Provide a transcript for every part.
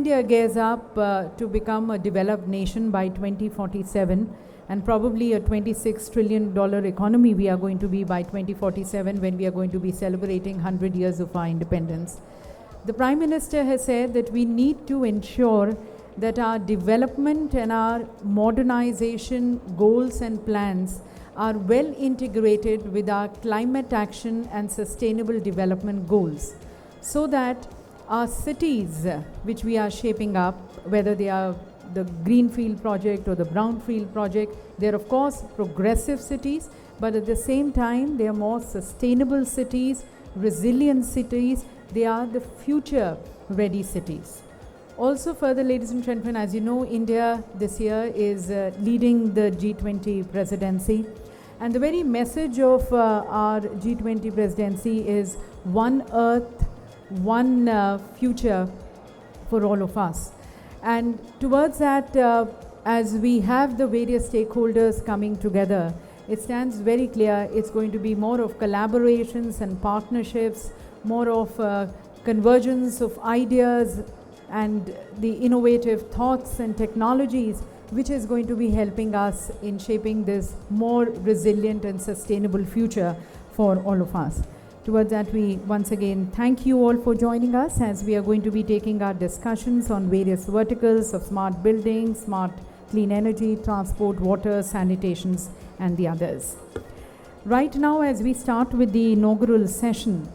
India gears up to become a developed nation by 2047, and probably a $26 trillion economy we are going to be by 2047, when we are going to be celebrating 100 years of our independence. The Prime Minister has said that we need to ensure that our development and our modernization goals and plans are well integrated with our climate action and sustainable development goals, so that our cities, which we are shaping up, whether they are the Greenfield project or the Brownfield project, they're of course progressive cities, but at the same time they are more sustainable cities, resilient cities. They are the future ready cities. Also further, ladies and gentlemen, as you know, India this year is leading the G20 presidency, and the very message of our G20 presidency is one earth, one future for all of us. And towards that, as we have the various stakeholders coming together, it stands very clear it's going to be more of collaborations and partnerships, more of convergence of ideas and the innovative thoughts and technologies, which is going to be helping us in shaping this more resilient and sustainable future for all of us. Towards that, we once again thank you all for joining us, as we are going to be taking our discussions on various verticals of smart buildings, smart clean energy, transport, water, sanitations, and the others. Right now, as we start with the inaugural session,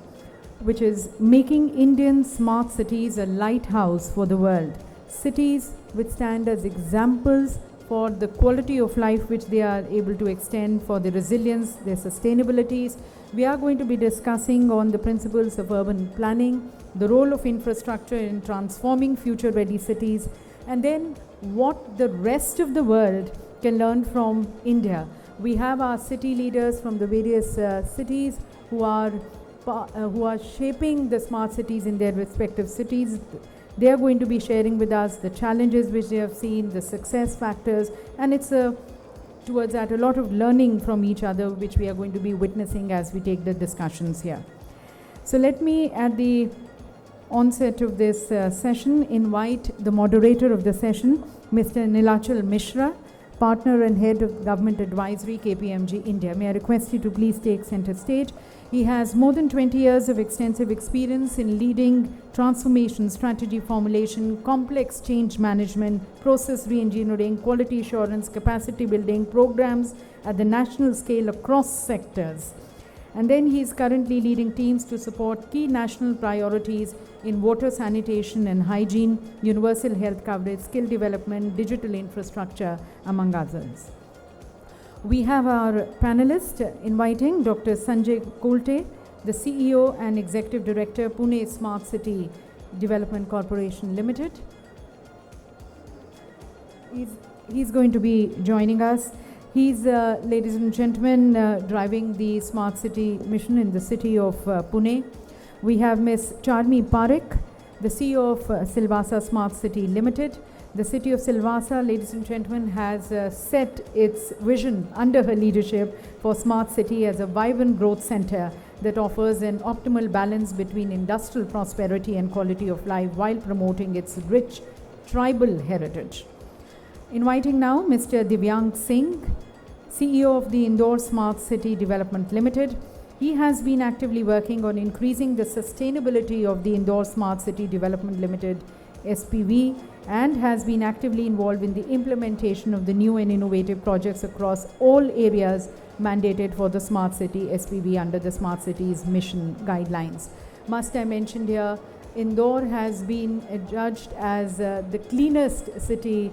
which is making Indian smart cities a lighthouse for the world, cities which stand as examples for the quality of life which they are able to extend, for their resilience, their sustainabilities. We are going to be discussing on the principles of urban planning, the role of infrastructure in transforming future-ready cities, and then what the rest of the world can learn from India. We have our city leaders from the various cities who are shaping the smart cities in their respective cities. They are going to be sharing with us the challenges which they have seen, the success factors, and it's towards that a lot of learning from each other, which we are going to be witnessing as we take the discussions here. So let me, at the onset of this session, invite the moderator of the session, Mr. Nilachal Mishra, Partner and Head of Government Advisory, KPMG India. May I request you to please take center stage. He has more than 20 years of extensive experience in leading transformation, strategy formulation, complex change management, process re-engineering, quality assurance, capacity building programs at the national scale across sectors. And then he is currently leading teams to support key national priorities in water, sanitation and hygiene, universal health coverage, skill development, digital infrastructure, among others. We have our panelist inviting Dr. Sanjay Kolte, the CEO and Executive Director, Pune Smart City Development Corporation Limited. He's going to be joining us. He's, ladies and gentlemen, driving the smart city mission in the city of Pune. We have Ms. Charmie Parekh, the CEO of Silvassa Smart City Limited. The city of Silvassa, ladies and gentlemen, has set its vision under her leadership for smart city as a vibrant growth center that offers an optimal balance between industrial prosperity and quality of life while promoting its rich tribal heritage. Inviting now Mr. Divyank Singh, CEO of the Indore Smart City Development Limited. He has been actively working on increasing the sustainability of the Indore Smart City Development Limited SPV, and has been actively involved in the implementation of the new and innovative projects across all areas mandated for the Smart City SPV under the Smart Cities Mission Guidelines. Must I mention here, Indore has been adjudged as the cleanest city,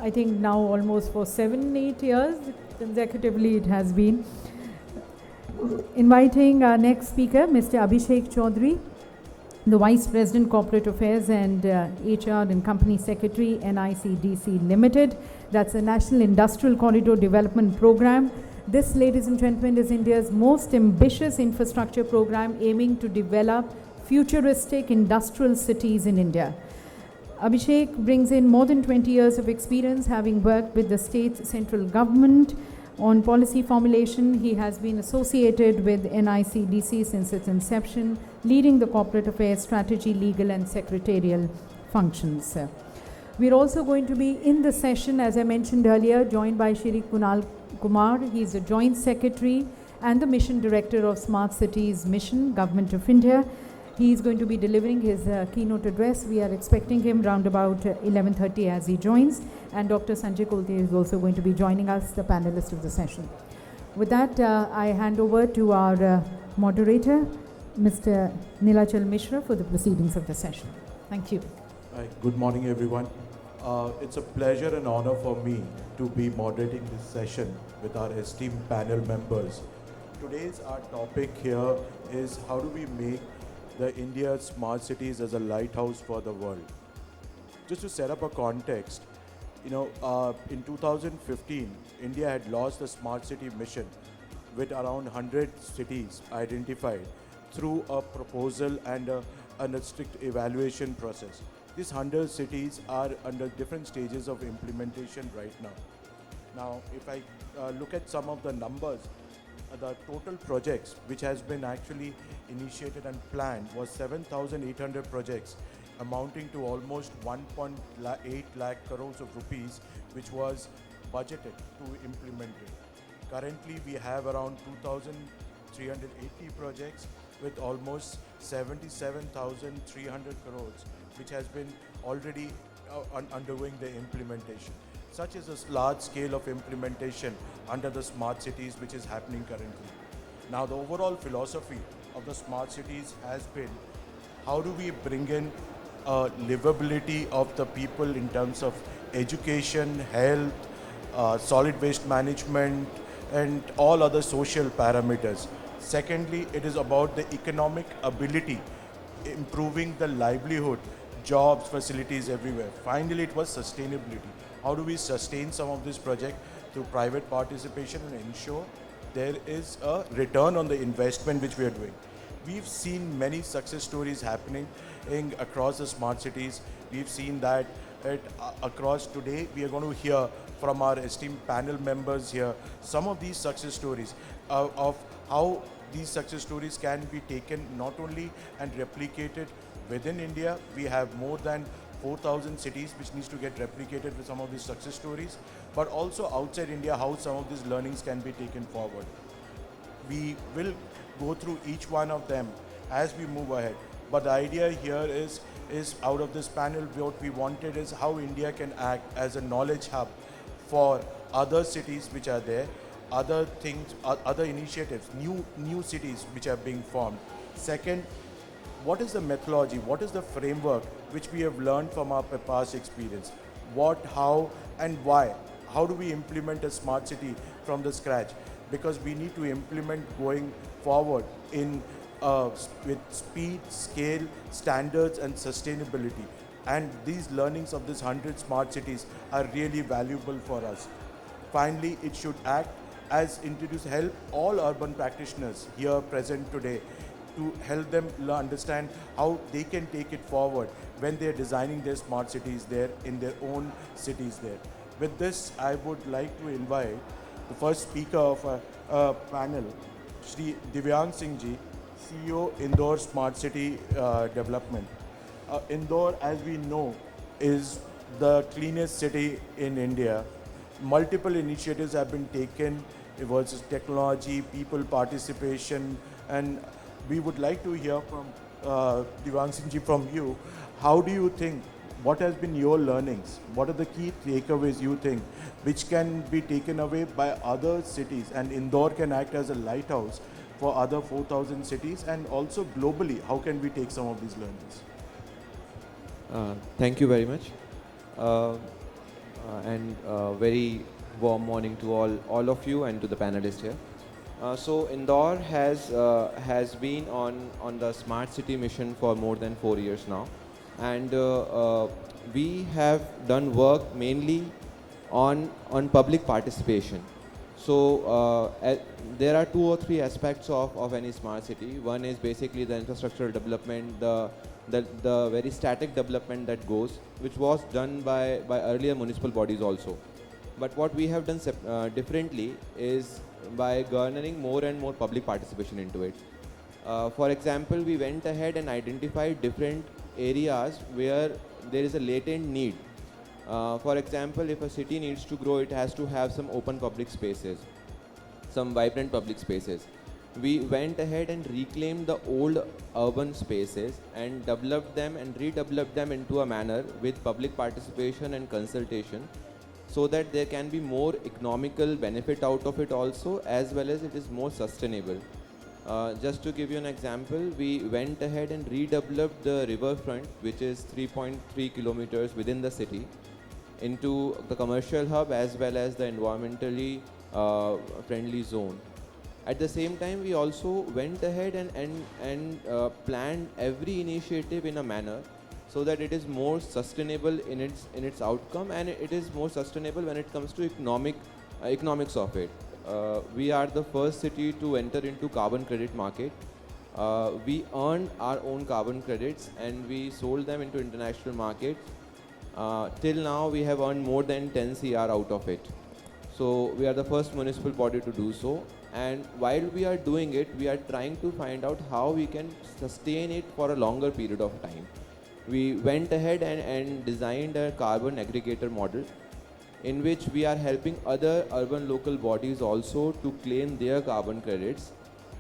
I think now almost for 7-8 years consecutively it has been. Inviting our next speaker, Mr. Abhishek Chaudhary, the Vice President Corporate Affairs and HR and Company Secretary, NICDC Limited. That's the National Industrial Corridor Development Program. This, ladies and gentlemen, is India's most ambitious infrastructure program aiming to develop futuristic industrial cities in India. Abhishek brings in more than 20 years of experience, having worked with the state's central government on policy formulation. He has been associated with NICDC since its inception, leading the corporate affairs, strategy, legal and secretarial functions. We're also going to be in the session, as I mentioned earlier, joined by Shri Kunal Kumar. He's the Joint Secretary and the Mission Director of Smart Cities Mission, Government of India. He's going to be delivering his keynote address. We are expecting him round about 11:30 as he joins. And Dr. Sanjay Kolte is also going to be joining us, the panelist of the session. With that, I hand over to our moderator, Mr. Nilachal Mishra, for the proceedings of the session. Thank you. Hi, good morning, everyone. It's a pleasure and honor for me to be moderating this session with our esteemed panel members. Today's our topic here is how do we make the India's smart cities as a lighthouse for the world. Just to set up a context, in 2015, India had launched the smart city mission with around 100 cities identified through a proposal and a strict evaluation process. These 100 cities are under different stages of implementation right now. Now, if I look at some of the numbers, the total projects which has been actually initiated and planned was 7,800 projects amounting to almost 1.8 lakh crores of rupees, which was budgeted to implement it. Currently, we have around 2,380 projects with almost 77,300 crores, which has been already undergoing the implementation. Such is a large scale of implementation under the smart cities which is happening currently. Now, the overall philosophy of the smart cities has been how do we bring in livability of the people in terms of education, health, solid waste management, and all other social parameters. Secondly, it is about the economic ability, improving the livelihood, jobs, facilities everywhere. Finally, it was sustainability. How do we sustain some of this project through private participation and ensure there is a return on the investment which we are doing. We've seen many success stories happening across the smart cities. We've seen that across today. We are going to hear from our esteemed panel members here some of these success stories of how these success stories can be taken not only and replicated within India. We have more than 4,000 cities which needs to get replicated with some of these success stories, but also outside India, how some of these learnings can be taken forward. We will go through each one of them as we move ahead. But the idea here is out of this panel, what we wanted is how India can act as a knowledge hub for other cities which are there, other things, other initiatives, new cities which are being formed. Second, what is the methodology? What is the framework which we have learned from our past experience? What, how, and why? How do we implement a smart city from the scratch? Because we need to implement going forward with speed, scale, standards, and sustainability. And these learnings of these 100 smart cities are really valuable for us. Finally, it should act as help all urban practitioners here present today to help them understand how they can take it forward when they're designing their smart cities there in their own cities there. With this, I would like to invite the first speaker of a panel, Shri Divyank Singh ji, CEO Indore Smart City Development. Indore, as we know, is the cleanest city in India. Multiple initiatives have been taken. It was technology, people participation, and we would like to hear from Divyank Singh ji from you. How do you think, what has been your learnings? What are the key takeaways you think which can be taken away by other cities, and Indore can act as a lighthouse for other 4,000 cities, and also globally, how can we take some of these learnings? Thank you very much. And very warm morning to all of you and to the panelists here. So Indore has been on the smart city mission for more than 4 years now, and we have done work mainly on public participation. So there are 2 or 3 aspects of any smart city. One is basically the infrastructural development, the very static development that goes, which was done by earlier municipal bodies also. But what we have done differently is by garnering more and more public participation into it. For example, we went ahead and identified different areas where there is a latent need. For example, if a city needs to grow, it has to have some open public spaces, some vibrant public spaces. We went ahead and reclaimed the old urban spaces and developed them and redeveloped them into a manner with public participation and consultation, so that there can be more economical benefit out of it also, as well as it is more sustainable. Just to give you an example, we went ahead and redeveloped the riverfront, which is 3.3 kilometers within the city, into the commercial hub as well as the environmentally friendly zone. At the same time, we also went ahead and planned every initiative in a manner so that it is more sustainable in its outcome, and it is more sustainable when it comes to economics of it. We are the first city to enter into carbon credit market. We earned our own carbon credits and we sold them into international markets. Till now, we have earned more than 10 CR out of it. So we are the first municipal body to do so. And while we are doing it, we are trying to find out how we can sustain it for a longer period of time. We went ahead and designed a carbon aggregator model, in which we are helping other urban local bodies also to claim their carbon credits.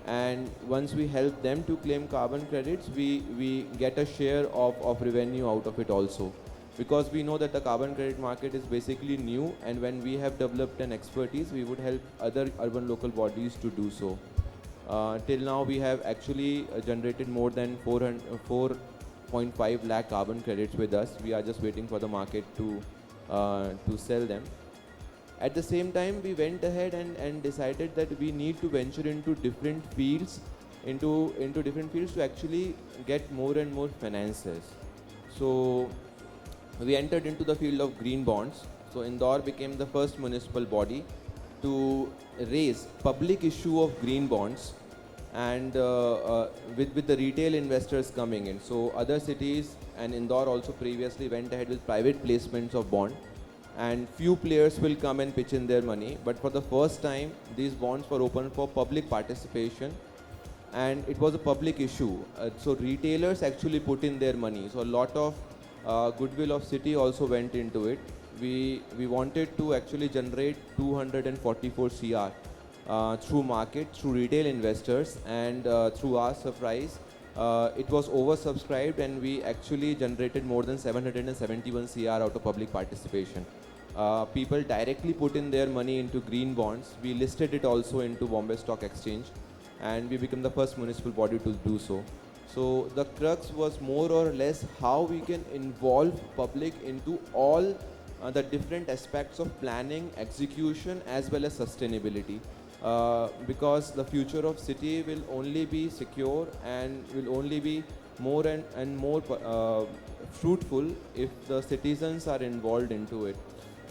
And once we help them to claim carbon credits, we get a share of revenue out of it also. Because we know that the carbon credit market is basically new, and when we have developed an expertise, we would help other urban local bodies to do so. Till now, we have actually generated more than 4.5 lakh carbon credits with us. We are just waiting for the market to sell them. At the same time, we went ahead and decided that we need to venture into different fields, into different fields to actually get more and more finances. So we entered into the field of green bonds. So Indore became the first municipal body to raise public issue of green bonds, and with the retail investors coming in. So other cities and Indore also previously went ahead with private placements of bond, and few players will come and pitch in their money. But for the first time, these bonds were open for public participation, and it was a public issue. So retailers actually put in their money. So a lot of goodwill of city also went into it. We wanted to actually generate 244 CR through market, through retail investors, and through our surprise, it was oversubscribed, and we actually generated more than 771 CR out of public participation. People directly put in their money into green bonds. We listed it also into Bombay Stock Exchange, and we became the first municipal body to do so. So the crux was more or less how we can involve public into all the different aspects of planning, execution, as well as sustainability. Because the future of city will only be secure and will only be more and more fruitful if the citizens are involved into it.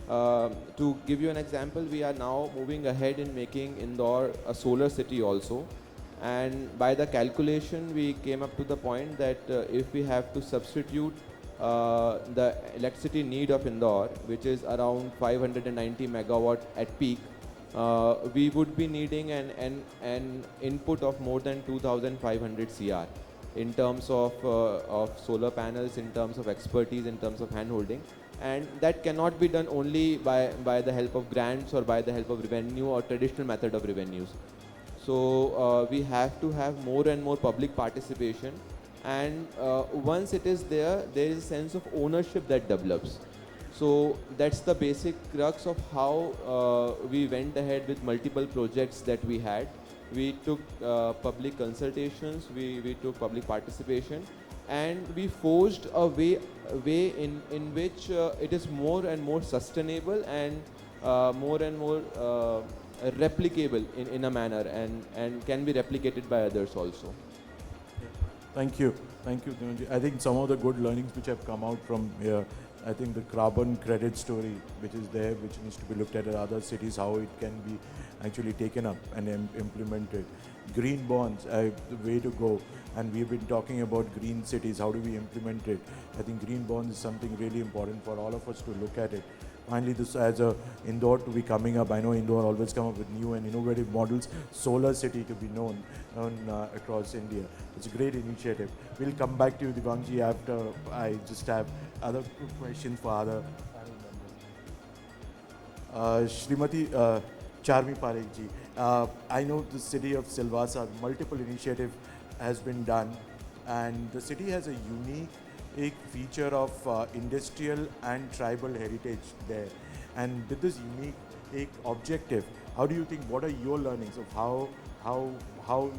To give you an example, we are now moving ahead in making Indore a solar city also. And by the calculation, we came up to the point that if we have to substitute the electricity need of Indore, which is around 590 megawatt at peak, we would be needing an input of more than 2,500 CR in terms of solar panels, in terms of expertise, in terms of handholding. And that cannot be done only by the help of grants or by the help of revenue or traditional method of revenues. So we have to have more and more public participation, and once it is there is a sense of ownership that develops. So that's the basic crux of how we went ahead with multiple projects that we had. We took public consultations, we took public participation, and we forged a way in which it is more and more sustainable and more and more replicable in a manner, and can be replicated by others also. Thank you, Divyank. I think some of the good learnings which have come out from here, I think the carbon credit story which is there, which needs to be looked at in other cities, how it can be actually taken up and implemented. Green bonds, the way to go. And we've been talking about green cities, how do we implement it? I think green bonds is something really important for all of us to look at it. finally this as a Indore to be coming up. I know Indore always come up with new and innovative models. Solar city to be known across India. It's a great initiative. We'll come back to you, Divyank, after I just have other questions for other panel members. Shrimati Charmie Parekh ji, I know the city of Silvassa, multiple initiative has been done, and the city has a unique feature of industrial and tribal heritage there. And with this unique objective, how do you think, what are your learnings of how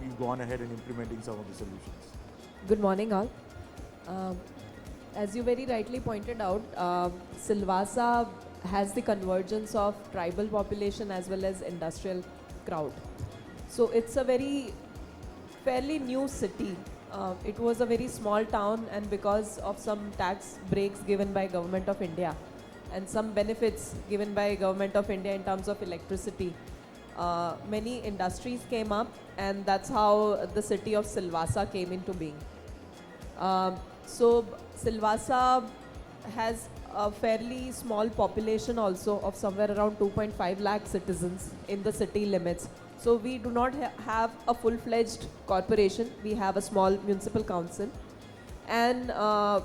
you've gone ahead and implementing some of the solutions? Good morning all. As you very rightly pointed out, Silvassa has the convergence of tribal population as well as industrial crowd. So it's a fairly new city. It was a very small town, and because of some tax breaks given by Government of India and some benefits given by Government of India in terms of electricity, many industries came up, and that's how the city of Silvassa came into being. So Silvassa has a fairly small population also of somewhere around 2.5 lakh citizens in the city limits. So we do not have a full-fledged corporation. We have a small municipal council. And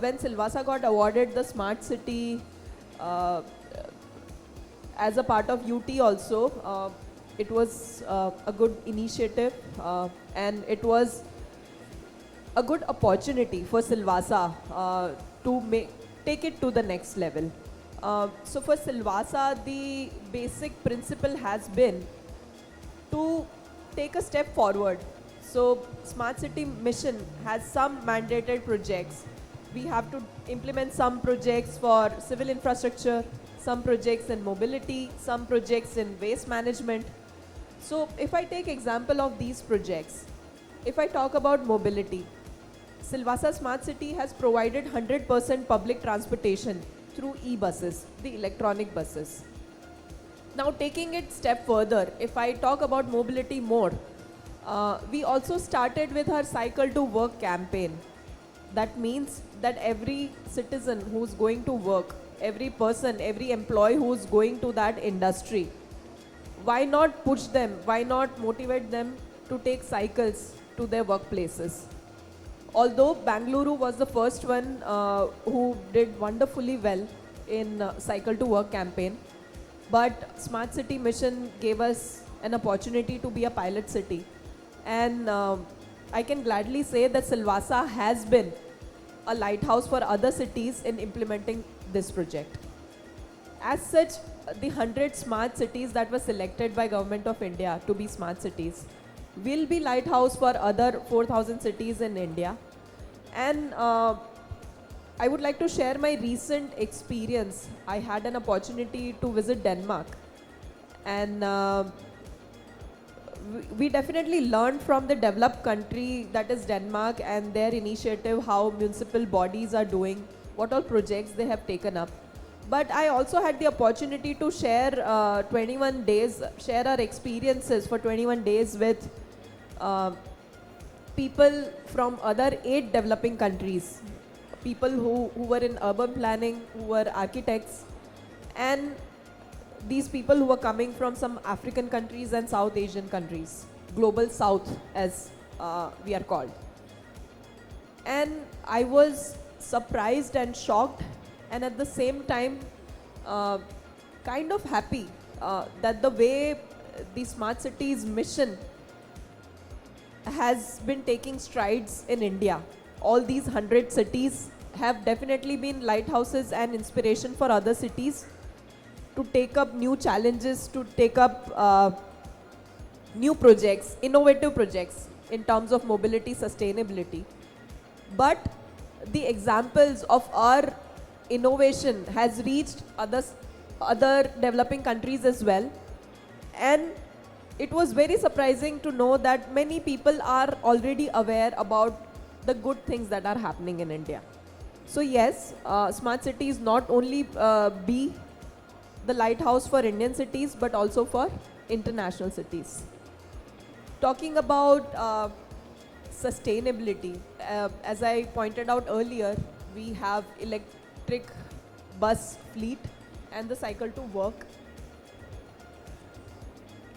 when Silvassa got awarded the smart city as a part of UT also, it was a good initiative, and it was a good opportunity for Silvassa to take it to the next level. So for Silvassa, the basic principle has been to take a step forward. So Smart City Mission has some mandated projects. We have to implement some projects for civil infrastructure, some projects in mobility, some projects in waste management. So if I take example of these projects, if I talk about mobility, Silvassa Smart City has provided 100% public transportation through e-buses, the electronic buses. Now taking it step further, if I talk about mobility more, we also started with our Cycle to Work campaign. That means that every citizen who's going to work, every person, every employee who's going to that industry, why not push them, why not motivate them to take cycles to their workplaces? Although Bangalore was the first one who did wonderfully well in Cycle to Work campaign, but Smart City Mission gave us an opportunity to be a pilot city. And I can gladly say that Silvassa has been a lighthouse for other cities in implementing this project. As such, the 100 smart cities that were selected by Government of India to be smart cities will be lighthouse for other 4,000 cities in India. And I would like to share my recent experience. I had an opportunity to visit Denmark, and we definitely learned from the developed country, that is Denmark, and their initiative, how municipal bodies are doing, what all projects they have taken up. But I also had the opportunity to share 21 days, share our experiences for 21 days with people from other 8 developing countries, people who were in urban planning, who were architects, and these people who were coming from some African countries and South Asian countries, Global South as we are called. And I was surprised and shocked, and at the same time kind of happy that the way the Smart Cities mission has been taking strides in India. All these 100 cities have definitely been lighthouses and inspiration for other cities to take up new challenges, to take up new projects, innovative projects in terms of mobility, sustainability. But the examples of our innovation has reached other developing countries as well. And it was very surprising to know that many people are already aware about the good things that are happening in India. So yes, Smart Cities not only be the lighthouse for Indian cities, but also for international cities. Talking about sustainability, as I pointed out earlier, we have electric bus fleet, and the cycle to work.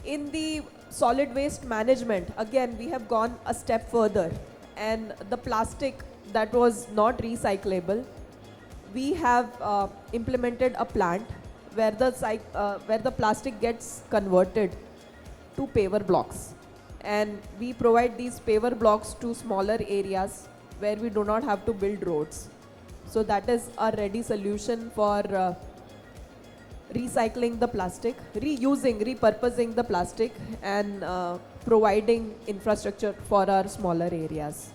In the solid waste management, again, we have gone a step further, and the plastic that was not recyclable, we have implemented a plant where the plastic gets converted to paver blocks, and we provide these paver blocks to smaller areas where we do not have to build roads. So that is a ready solution for recycling the plastic, repurposing the plastic, and providing infrastructure for our smaller areas.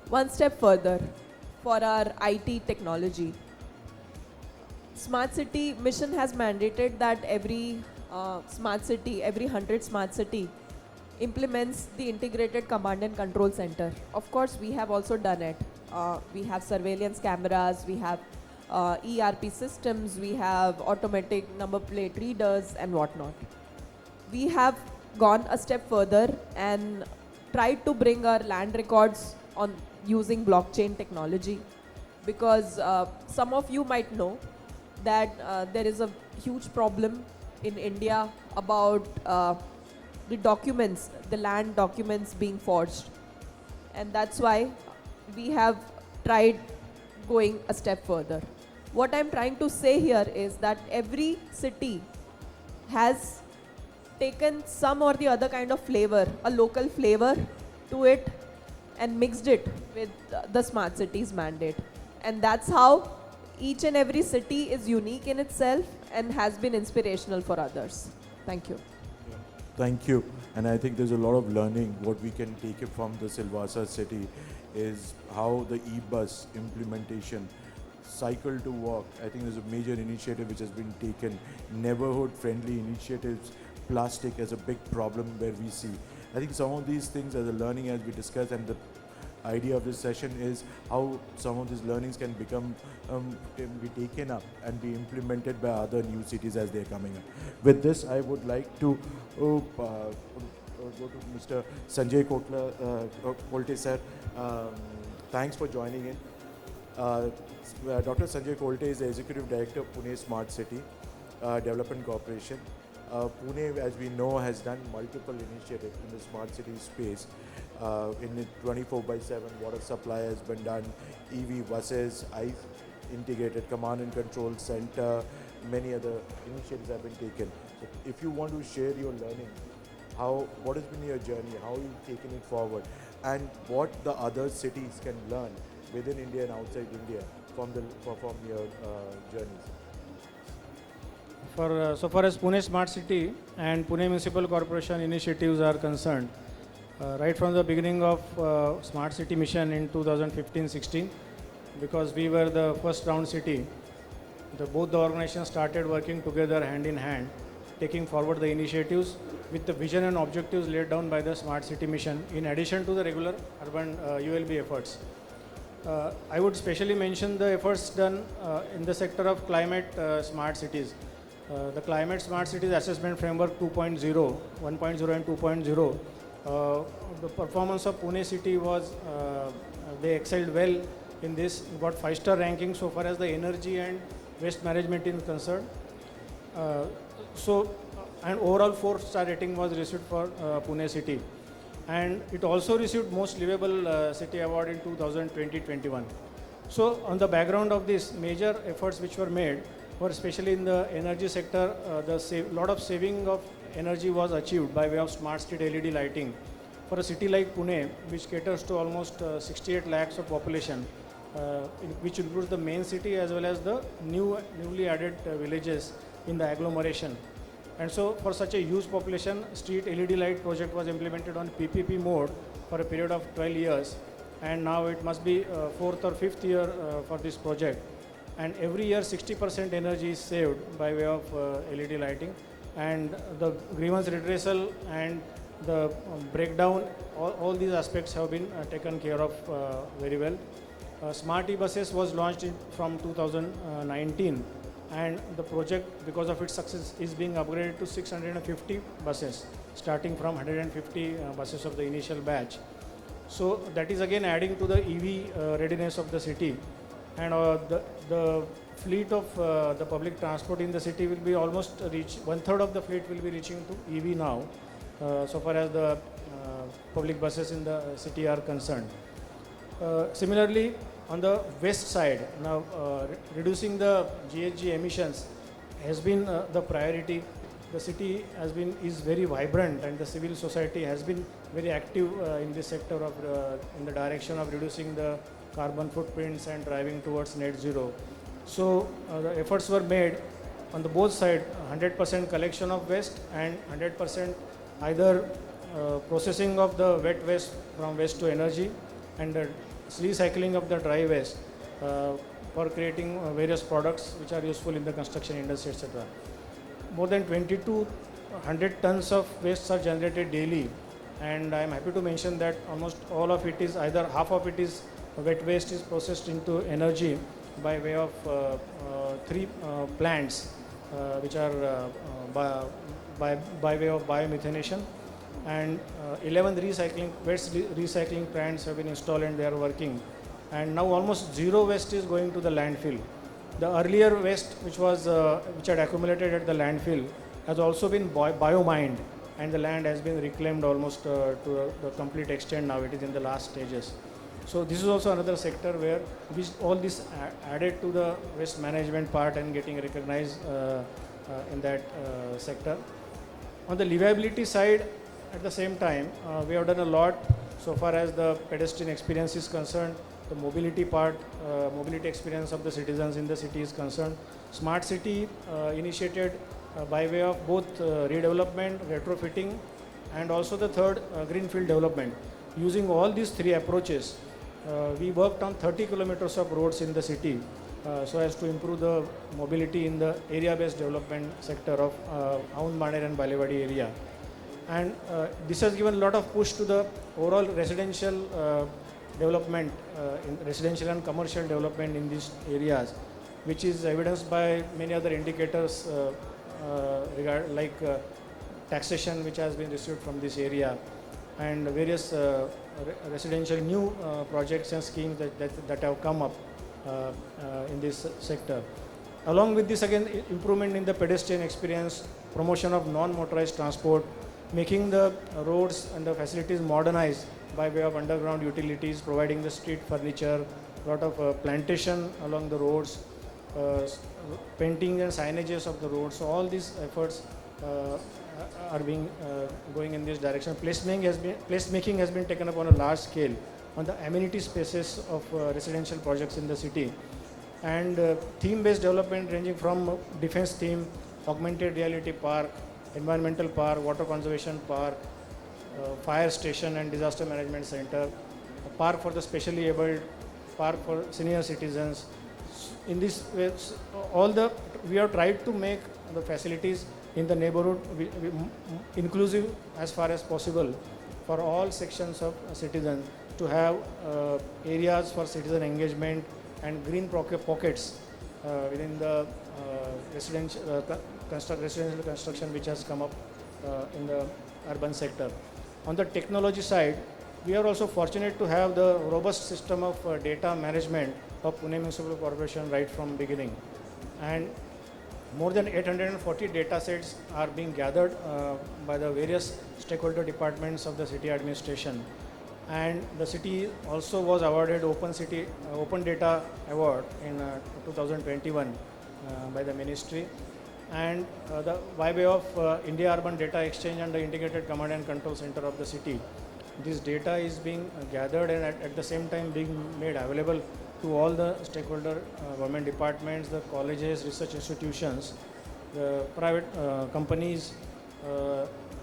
One step further, for our IT technology. Smart City mission has mandated that every smart city, every 100 smart city implements the integrated command and control center. Of course, we have also done it. We have surveillance cameras, we have ERP systems, we have automatic number plate readers and whatnot. We have gone a step further and tried to bring our land records on using blockchain technology, because some of you might know that there is a huge problem in India about the documents, the land documents being forged. And that's why we have tried going a step further. What I'm trying to say here is that every city has taken some or the other kind of flavor, a local flavor to it, and mixed it with the smart cities mandate. And that's how each and every city is unique in itself and has been inspirational for others. Thank you. Thank you. And I think there's a lot of learning. What we can take it from the Silvassa city is how the e-bus implementation, cycle to work. I think there's a major initiative which has been taken. Neighborhood-friendly initiatives, plastic as a big problem where we see. I think some of these things as a learning as we discussed, and the idea of this session is how some of these learnings can become, can be taken up and be implemented by other new cities as they're coming up. With this, I would like to go to Mr. Sanjay Kolte sir. Thanks for joining in. Dr. Sanjay Kolte is the Executive Director of Pune Smart City Development Corporation. Pune, as we know, has done multiple initiatives in the smart city space. In the 24/7 water supply has been done, EV buses, ICE integrated command and control center, many other initiatives have been taken. So if you want to share your learning, what has been your journey, how you've taken it forward, and what the other cities can learn within India and outside India from your journeys. So far as Pune Smart City and Pune Municipal Corporation initiatives are concerned, right from the beginning of Smart City mission in 2015-16, because we were the first round city, both the organizations started working together hand in hand, taking forward the initiatives with the vision and objectives laid down by the Smart City mission, in addition to the regular urban ULB efforts. I would specially mention the efforts done in the sector of climate smart cities. The Climate Smart Cities Assessment Framework 2.0, 1.0 and 2.0, the performance of Pune city was, they excelled well in this, got 5-star ranking so far as the energy and waste management is concerned. And overall 4-star rating was received for Pune city. And it also received Most Livable City Award in 2020-21. So on the background of this, major efforts which were made were especially in the energy sector. Lot of saving of energy was achieved by way of smart street LED lighting. For a city like Pune, which caters to almost 68 lakhs of population, which includes the main city as well as the newly added villages in the agglomeration. And so for such a huge population, street LED light project was implemented on PPP mode for a period of 12 years. And now it must be 4th or 5th year for this project. And every year 60% energy is saved by way of LED lighting. And the grievance redressal and the breakdown, all these aspects have been taken care of very well. Smart e-buses was launched from 2019. And the project, because of its success, is being upgraded to 650 buses, starting from 150 buses of the initial batch. So that is again adding to the EV readiness of the city. and the fleet of the public transport in the city will be almost reach 1/3 of the fleet will be reaching to EV now, so far as the public buses in the city are concerned. Similarly, on the west side, now reducing the GHG emissions has been the priority. The city is very vibrant, and the civil society has been very active in this sector of in the direction of reducing the carbon footprints and driving towards net zero. So the efforts were made on the both sides, 100% collection of waste and 100% either processing of the wet waste from waste to energy, and the recycling of the dry waste for creating various products which are useful in the construction industry, etc. More than 2,200 tons of waste are generated daily, and I am happy to mention that almost all of it is either half of it is wet waste is processed into energy by way of 3 plants which are by way of biomethanation, and 11 recycling plants have been installed and they are working, and now almost zero waste is going to the landfill. The earlier waste which had accumulated at the landfill has also been biomined, and the land has been reclaimed almost to the complete extent. Now it is in the last stages. So this is also another sector where all this added to the waste management part and getting recognized in that sector. On the livability side, at the same time, we have done a lot so far as the pedestrian experience is concerned, the mobility part, mobility experience of the citizens in the city is concerned. Smart city initiated by way of both redevelopment, retrofitting, and also the third greenfield development. Using all these 3 approaches, we worked on 30 kilometers of roads in the city so as to improve the mobility in the area-based development sector of Aund-Maner and Balewadi area. And this has given a lot of push to the overall residential development, in residential and commercial development in these areas, which is evidenced by many other indicators like taxation which has been received from this area, and various residential new projects and schemes that have come up in this sector. Along with this, again, improvement in the pedestrian experience, promotion of non-motorized transport, making the roads and the facilities modernized by way of underground utilities, providing the street furniture, lot of plantation along the roads, painting and signages of the roads. So all these efforts are being going in this direction. Placemaking has been taken up on a large scale on the amenity spaces of residential projects in the city, and theme-based development ranging from defense theme, augmented reality park, environmental park, water conservation park, fire station and disaster management center, a park for the specially abled, park for senior citizens. In this way, we have tried to make the facilities in the neighborhood inclusive as far as possible for all sections of citizens, to have areas for citizen engagement and green pockets within the residential construction which has come up in the urban sector. On the technology side, we are also fortunate to have the robust system of data management of Pune Municipal Corporation right from beginning, and more than 840 data sets are being gathered by the various stakeholder departments of the city administration, and the city also was awarded Open Data Award in 2021 by the ministry, and by way of India Urban Data Exchange and the Integrated Command and Control Center of the city. This data is being gathered and at the same time being made available to all the stakeholder government departments, the colleges, research institutions, the private companies,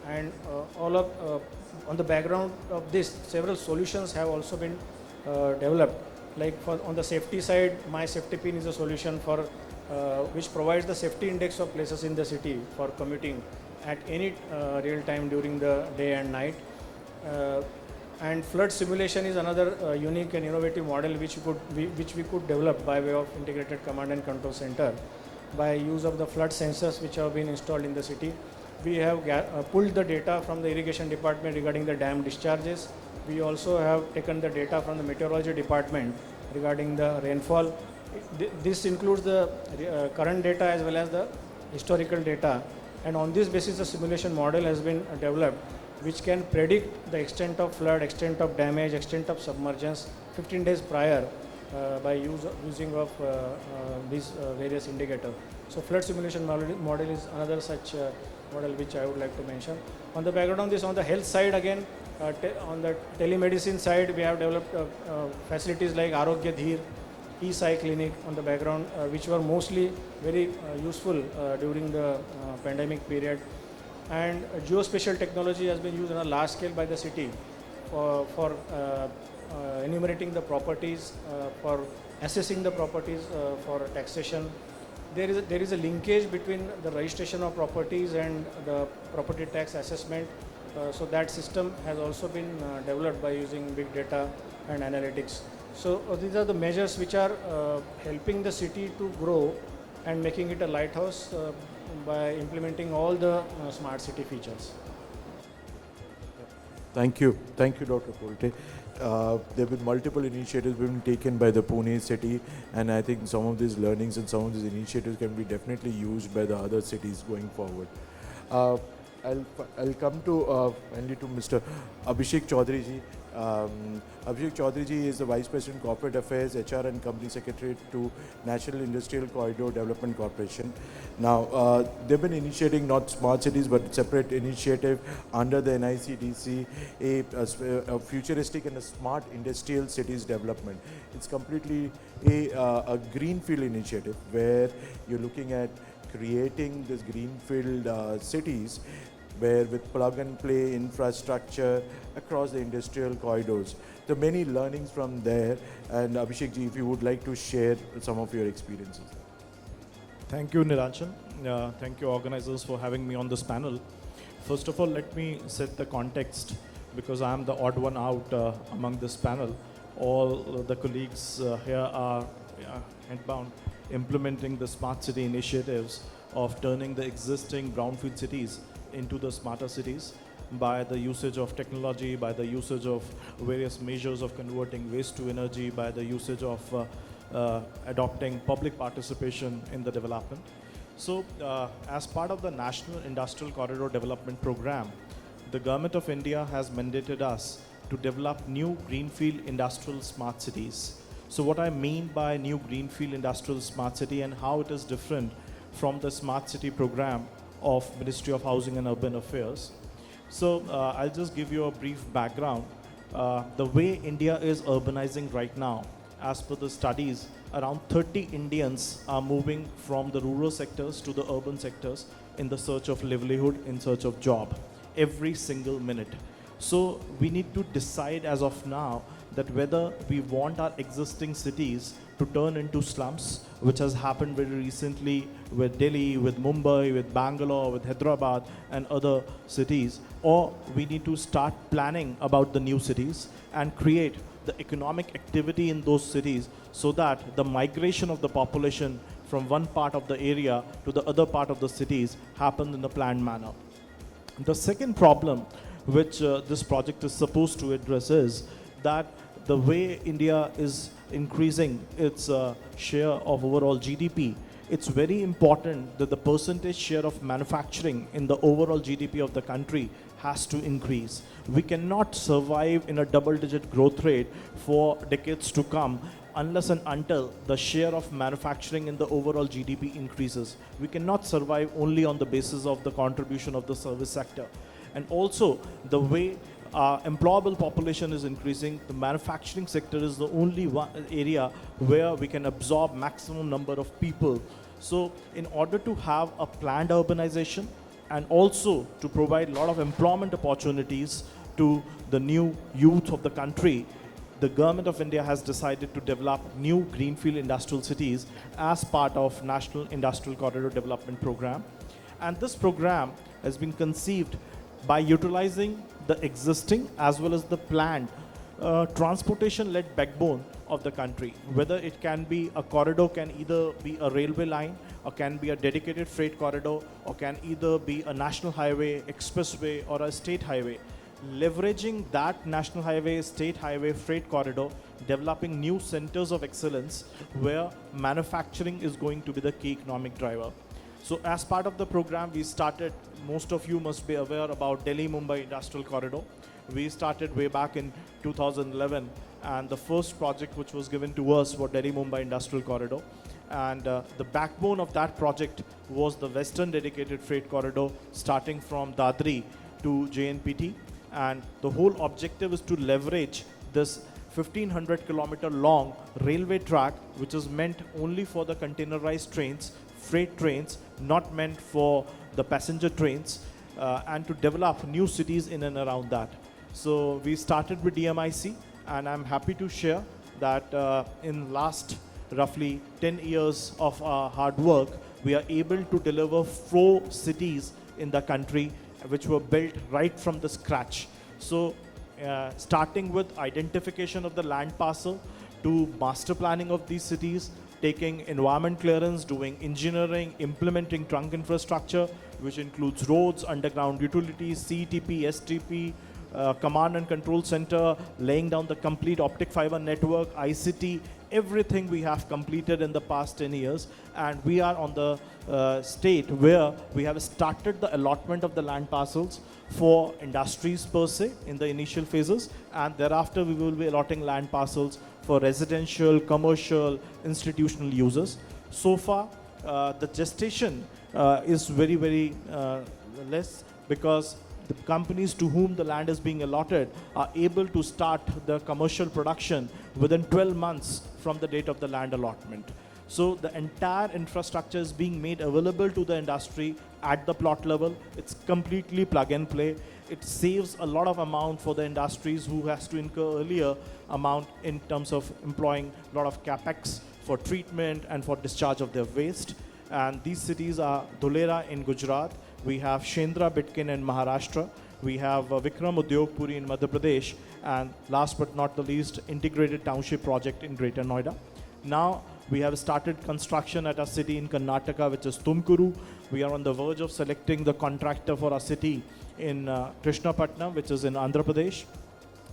and all of on the background of this, several solutions have also been developed. Like on the safety side, My Safety Pin is a solution for which provides the safety index of places in the city for commuting at any real time during the day and night. And flood simulation is another unique and innovative model which we could develop by way of Integrated Command and Control Center by use of the flood sensors which have been installed in the city. We have pulled the data from the irrigation department regarding the dam discharges. We also have taken the data from the meteorology department regarding the rainfall, This includes the current data as well as the historical data, and on this basis a simulation model has been developed which can predict the extent of flood, extent of damage, extent of submergence 15 days prior by using of these various indicators. So flood simulation model is another such model which I would like to mention. On the background of this, on the health side again, on the telemedicine side, we have developed facilities like Arogya Dheer, E-Sai Clinic on the background, which were mostly very useful during the pandemic period. And geospatial technology has been used on a large scale by the city for enumerating the properties, for assessing the properties for taxation. There is a linkage between the registration of properties and the property tax assessment. So that system has also been developed by using big data and analytics. So these are the measures which are helping the city to grow and making it a lighthouse by implementing all the smart city features. Thank you, Dr. Kolte. There have been multiple initiatives being taken by the Pune city, and I think some of these learnings and some of these initiatives can be definitely used by the other cities going forward. I'll come to finally to Mr. Abhishek Chaudhary ji. Abhishek Chaudhary ji is the Vice President Corporate Affairs, HR and Company Secretary to National Industrial Corridor Development Corporation. Now, they've been initiating not smart cities but separate initiative under the NICDC, a futuristic and a smart industrial cities development. It's completely a greenfield initiative where you're looking at creating this greenfield cities where with plug and play infrastructure across the industrial corridors. There are many learnings from there, and Abhishek ji, if you would like to share some of your experiences. Thank you, Nilachal. Thank you, organizers, for having me on this panel. First of all, let me set the context because I'm the odd one out among this panel. All the colleagues here are headbound implementing the smart city initiatives of turning the existing brownfield cities into the smarter cities by the usage of technology, by the usage of various measures of converting waste to energy, by the usage of adopting public participation in the development. So as part of the National Industrial Corridor Development Program, the Government of India has mandated us to develop new greenfield industrial smart cities. So what I mean by new greenfield industrial smart city and how it is different from the smart city program of Ministry of Housing and Urban Affairs. So I'll just give you a brief background. The way India is urbanizing right now, as per the studies, around 30 Indians are moving from the rural sectors to the urban sectors in the search of livelihood, in search of job, every single minute. So we need to decide as of now that whether we want our existing cities to turn into slums, which has happened very recently with Delhi, with Mumbai, with Bangalore, with Hyderabad and other cities, or we need to start planning about the new cities and create the economic activity in those cities so that the migration of the population from one part of the area to the other part of the cities happens in a planned manner. The second problem which this project is supposed to address is that the way India is increasing its share of overall GDP, it's very important that the percentage share of manufacturing in the overall GDP of the country has to increase. We cannot survive in a double-digit growth rate for decades to come unless and until the share of manufacturing in the overall GDP increases. We cannot survive only on the basis of the contribution of the service sector. And also, the way our employable population is increasing, the manufacturing sector is the only one area where we can absorb maximum number of people. So in order to have a planned urbanization and also to provide a lot of employment opportunities to the new youth of the country, the Government of India has decided to develop new greenfield industrial cities as part of National Industrial Corridor Development Program. And this program has been conceived by utilizing the existing as well as the planned transportation-led backbone of the country. Whether it can be a corridor, can either be a railway line, or can be a dedicated freight corridor, or can either be a national highway, expressway, or a state highway. leveraging that national highway, state highway, freight corridor, developing new centers of excellence where manufacturing is going to be the key economic driver. So as part of the program, we started, most of you must be aware about Delhi-Mumbai Industrial Corridor. We started way back in 2011, and the first project which was given to us was Delhi-Mumbai Industrial Corridor. And the backbone of that project was the Western Dedicated Freight Corridor starting from Dadri to JNPT. And the whole objective is to leverage this 1500 kilometer long railway track, which is meant only for the containerized trains, freight trains, not meant for the passenger trains, and to develop new cities in and around that. So we started with DMIC, and I'm happy to share that in last roughly 10 years of our hard work, we are able to deliver 4 cities in the country which were built right from the scratch. So starting with identification of the land parcel to master planning of these cities, taking environment clearance, doing engineering, implementing trunk infrastructure, which includes roads, underground utilities, CTP, STP, command and control center, laying down the complete optic fiber network, ICT, everything we have completed in the past 10 years. And we are on the state where we have started the allotment of the land parcels for industries per se in the initial phases. And thereafter, we will be allotting land parcels for residential, commercial, institutional users. So far, the gestation is very, very less, because the companies to whom the land is being allotted are able to start the commercial production within 12 months from the date of the land allotment. So the entire infrastructure is being made available to the industry at the plot level. It's completely plug and play. It saves a lot of amount for the industries who has to incur earlier amount in terms of employing a lot of capex for treatment and for discharge of their waste. And these cities are Dholera in Gujarat, we have Shendra Bitkin in Maharashtra, we have Vikram Udyog Puri in Madhya Pradesh, and last but not the least, integrated township project in Greater Noida. Now we have started construction at a city in Karnataka, which is Tumkuru. We are on the verge of selecting the contractor for a city in Krishnapatnam, which is in Andhra Pradesh.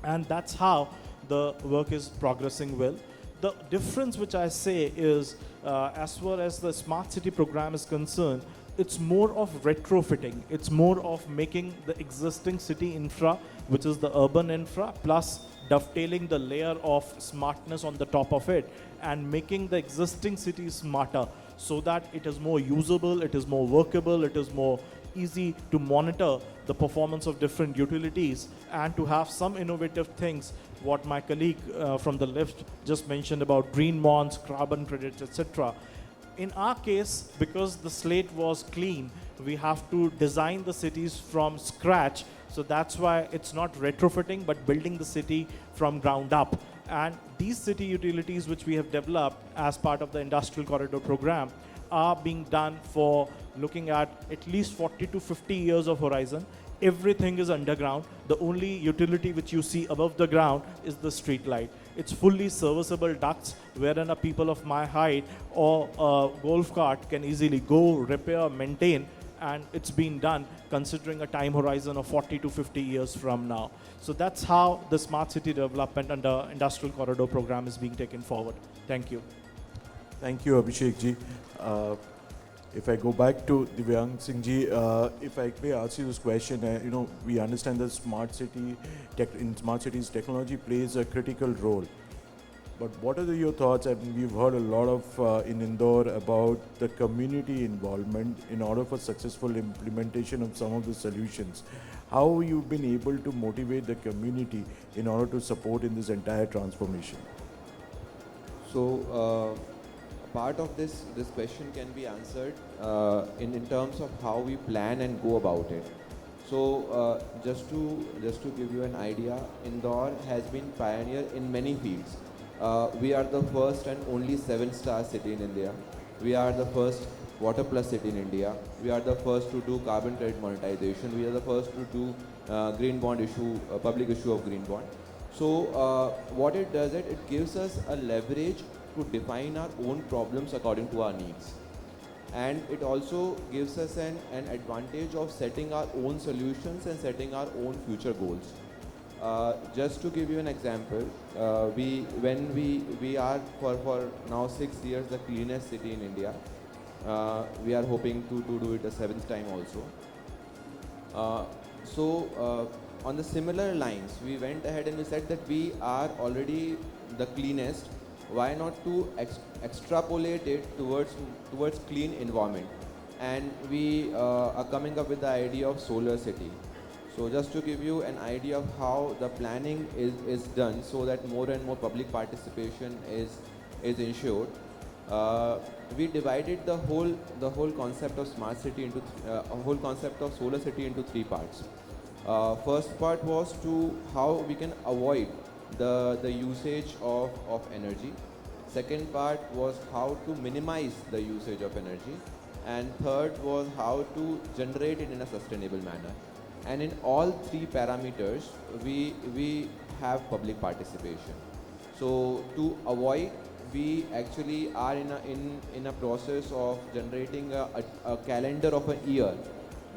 And that's how the work is progressing well. The difference which I say is, as far as the smart city program is concerned, it's more of retrofitting. It's more of making the existing city infra, which is the urban infra, plus dovetailing the layer of smartness on the top of it and making the existing city smarter so that it is more usable, it is more workable, it is more easy to monitor the performance of different utilities, and to have some innovative things, what my colleague from the left just mentioned about green bonds, carbon credits, etc. In our case, because the slate was clean, we have to design the cities from scratch. So that's why it's not retrofitting, but building the city from ground up. And these city utilities which we have developed as part of the Industrial Corridor program are being done for looking at least 40 to 50 years of horizon. Everything is underground. The only utility which you see above the ground is the street light. It's fully serviceable ducts wherein a people of my height or a golf cart can easily go, repair, maintain, and it's been done considering a time horizon of 40 to 50 years from now. So that's how the smart city development under Industrial Corridor program is being taken forward. Thank you. Thank you, Abhishek ji. If I go back to Divyank Singh ji, if I may ask you this question, we understand that in smart cities, technology plays a critical role. But what are your thoughts? I mean, we've heard a lot of in Indore about the community involvement in order for successful implementation of some of the solutions. How have you been able to motivate the community in order to support in this entire transformation? So, part of this question can be answered in terms of how we plan and go about it. So, just to give you an idea, Indore has been pioneer in many fields. We are the first and only 7-star city in India. We are the first Water Plus city in India. We are the first to do carbon credit monetization. We are the first to do green bond issue, public issue of green bond. So what it does, it gives us a leverage to define our own problems according to our needs. And it also gives us an advantage of setting our own solutions and setting our own future goals. Just to give you an example, we are for now 6 years the cleanest city in India. We are hoping to do it a 7th time also. On the similar lines, we went ahead and we said that we are already the cleanest. Why not to extrapolate it towards clean environment? And we are coming up with the idea of solar city. So just to give you an idea of how the planning is done, so that more and more public participation is ensured. We divided the whole concept of smart city into whole concept of solar city into 3 parts. First part was to how we can avoid the usage of energy. Second part was how to minimize the usage of energy. And third was how to generate it in a sustainable manner. And in all 3 parameters, we have public participation. So to avoid, we actually are in a process of generating a calendar of a year.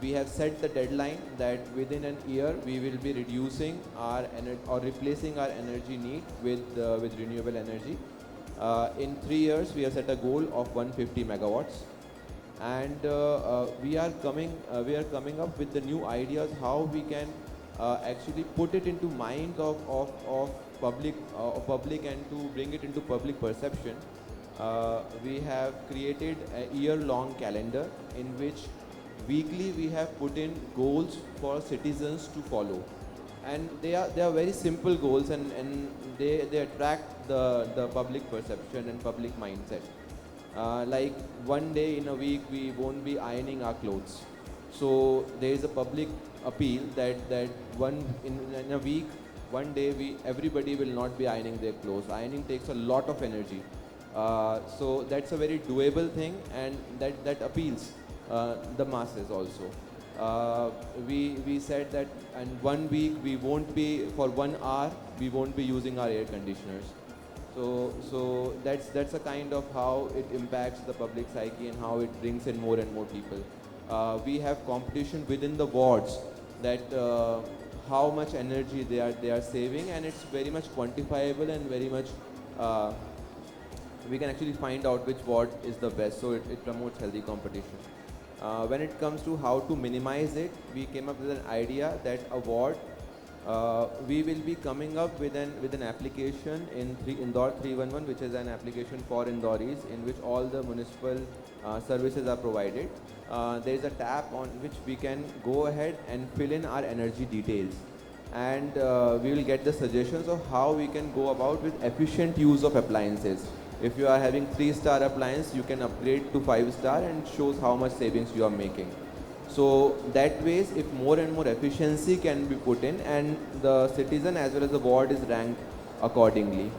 We have set the deadline that within an year we will be reducing our or replacing our energy need with renewable energy. In 3 years, we have set a goal of 150 megawatts, and we are coming up with the new ideas how we can actually put it into mind of public and to bring it into public perception. We have created a year-long calendar in which weekly we have put in goals for citizens to follow, and they are very simple goals, and they attract the public perception and public mindset. Like one day in a week we won't be ironing our clothes, so there is a public appeal that in a week, one day everybody will not be ironing their clothes. Ironing takes a lot of energy, so that's a very doable thing, and that appeals the masses also. We said that in 1 week we won't be, for 1 hour we won't be using our air conditioners. So that's a kind of how it impacts the public psyche and how it brings in more and more people. We have competition within the wards that how much energy they are saving, and it's very much quantifiable and very much we can actually find out which ward is the best. So it promotes healthy competition. When it comes to how to minimize it, we came up with an idea that a ward, we will be coming up with an application in Indore 311, which is an application for Indoris, in which all the municipal services are provided. There is a tab on which we can go ahead and fill in our energy details, and we will get the suggestions of how we can go about with efficient use of appliances. If you are having 3-star appliance, you can upgrade to 5-star, and shows how much savings you are making. So that ways, if more and more efficiency can be put in, and the citizen as well as the ward is ranked accordingly.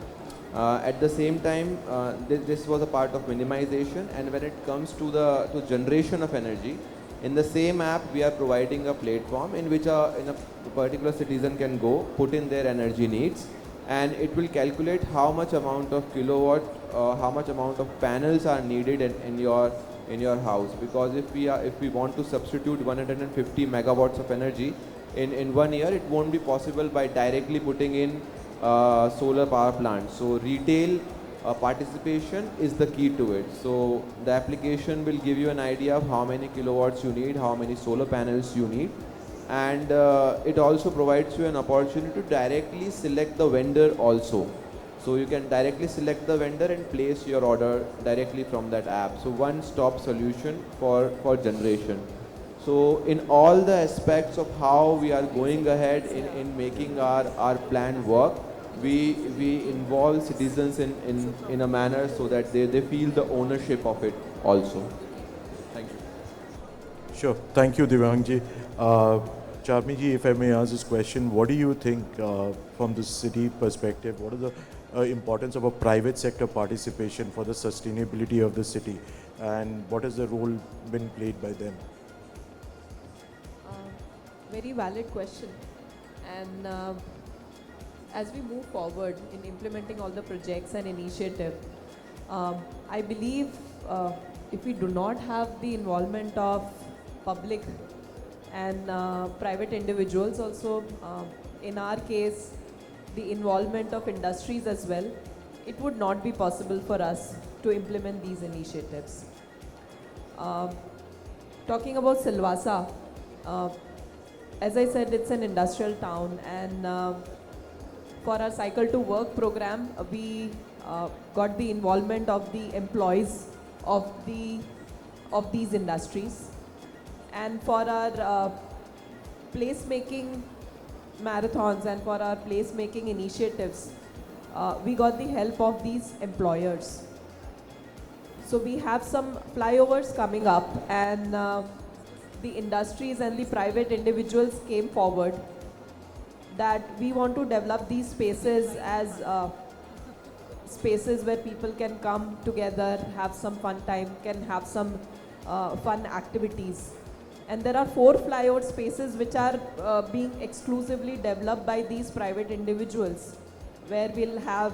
At the same time, this was a part of minimization, and when it comes to generation of energy, in the same app we are providing a platform in which a particular citizen can go, put in their energy needs, and it will calculate how much amount of kilowatt, how much amount of panels are needed in your house. Because if we want to substitute 150 megawatts of energy in 1 year, it won't be possible by directly putting in solar power plants. So retail participation is the key to it. So the application will give you an idea of how many kilowatts you need, how many solar panels you need, and it also provides you an opportunity to directly select the vendor also. So you can directly select the vendor and place your order directly from that app. So one-stop solution for generation. So in all the aspects of how we are going ahead in making our plan work, we involve citizens in a manner so that they feel the ownership of it also. Thank you. Sure. Thank you, Divyank ji. Charmie ji, if I may ask this question, what do you think from the city perspective? What is the importance of a private sector participation for the sustainability of the city, and what has the role been played by them? Very valid question. And as we move forward in implementing all the projects and initiatives, I believe if we do not have the involvement of public and private individuals also, in our case, the involvement of industries as well, it would not be possible for us to implement these initiatives. Talking about Silvassa, as I said, it's an industrial town, and for our Cycle to Work program, we got the involvement of the employees of these industries. And for our placemaking marathons and for our placemaking initiatives, we got the help of these employers. So we have some flyovers coming up, and the industries and the private individuals came forward that we want to develop these spaces as spaces where people can come together, have some fun time, can have some fun activities. And there are 4 flyover spaces which are being exclusively developed by these private individuals, where we'll have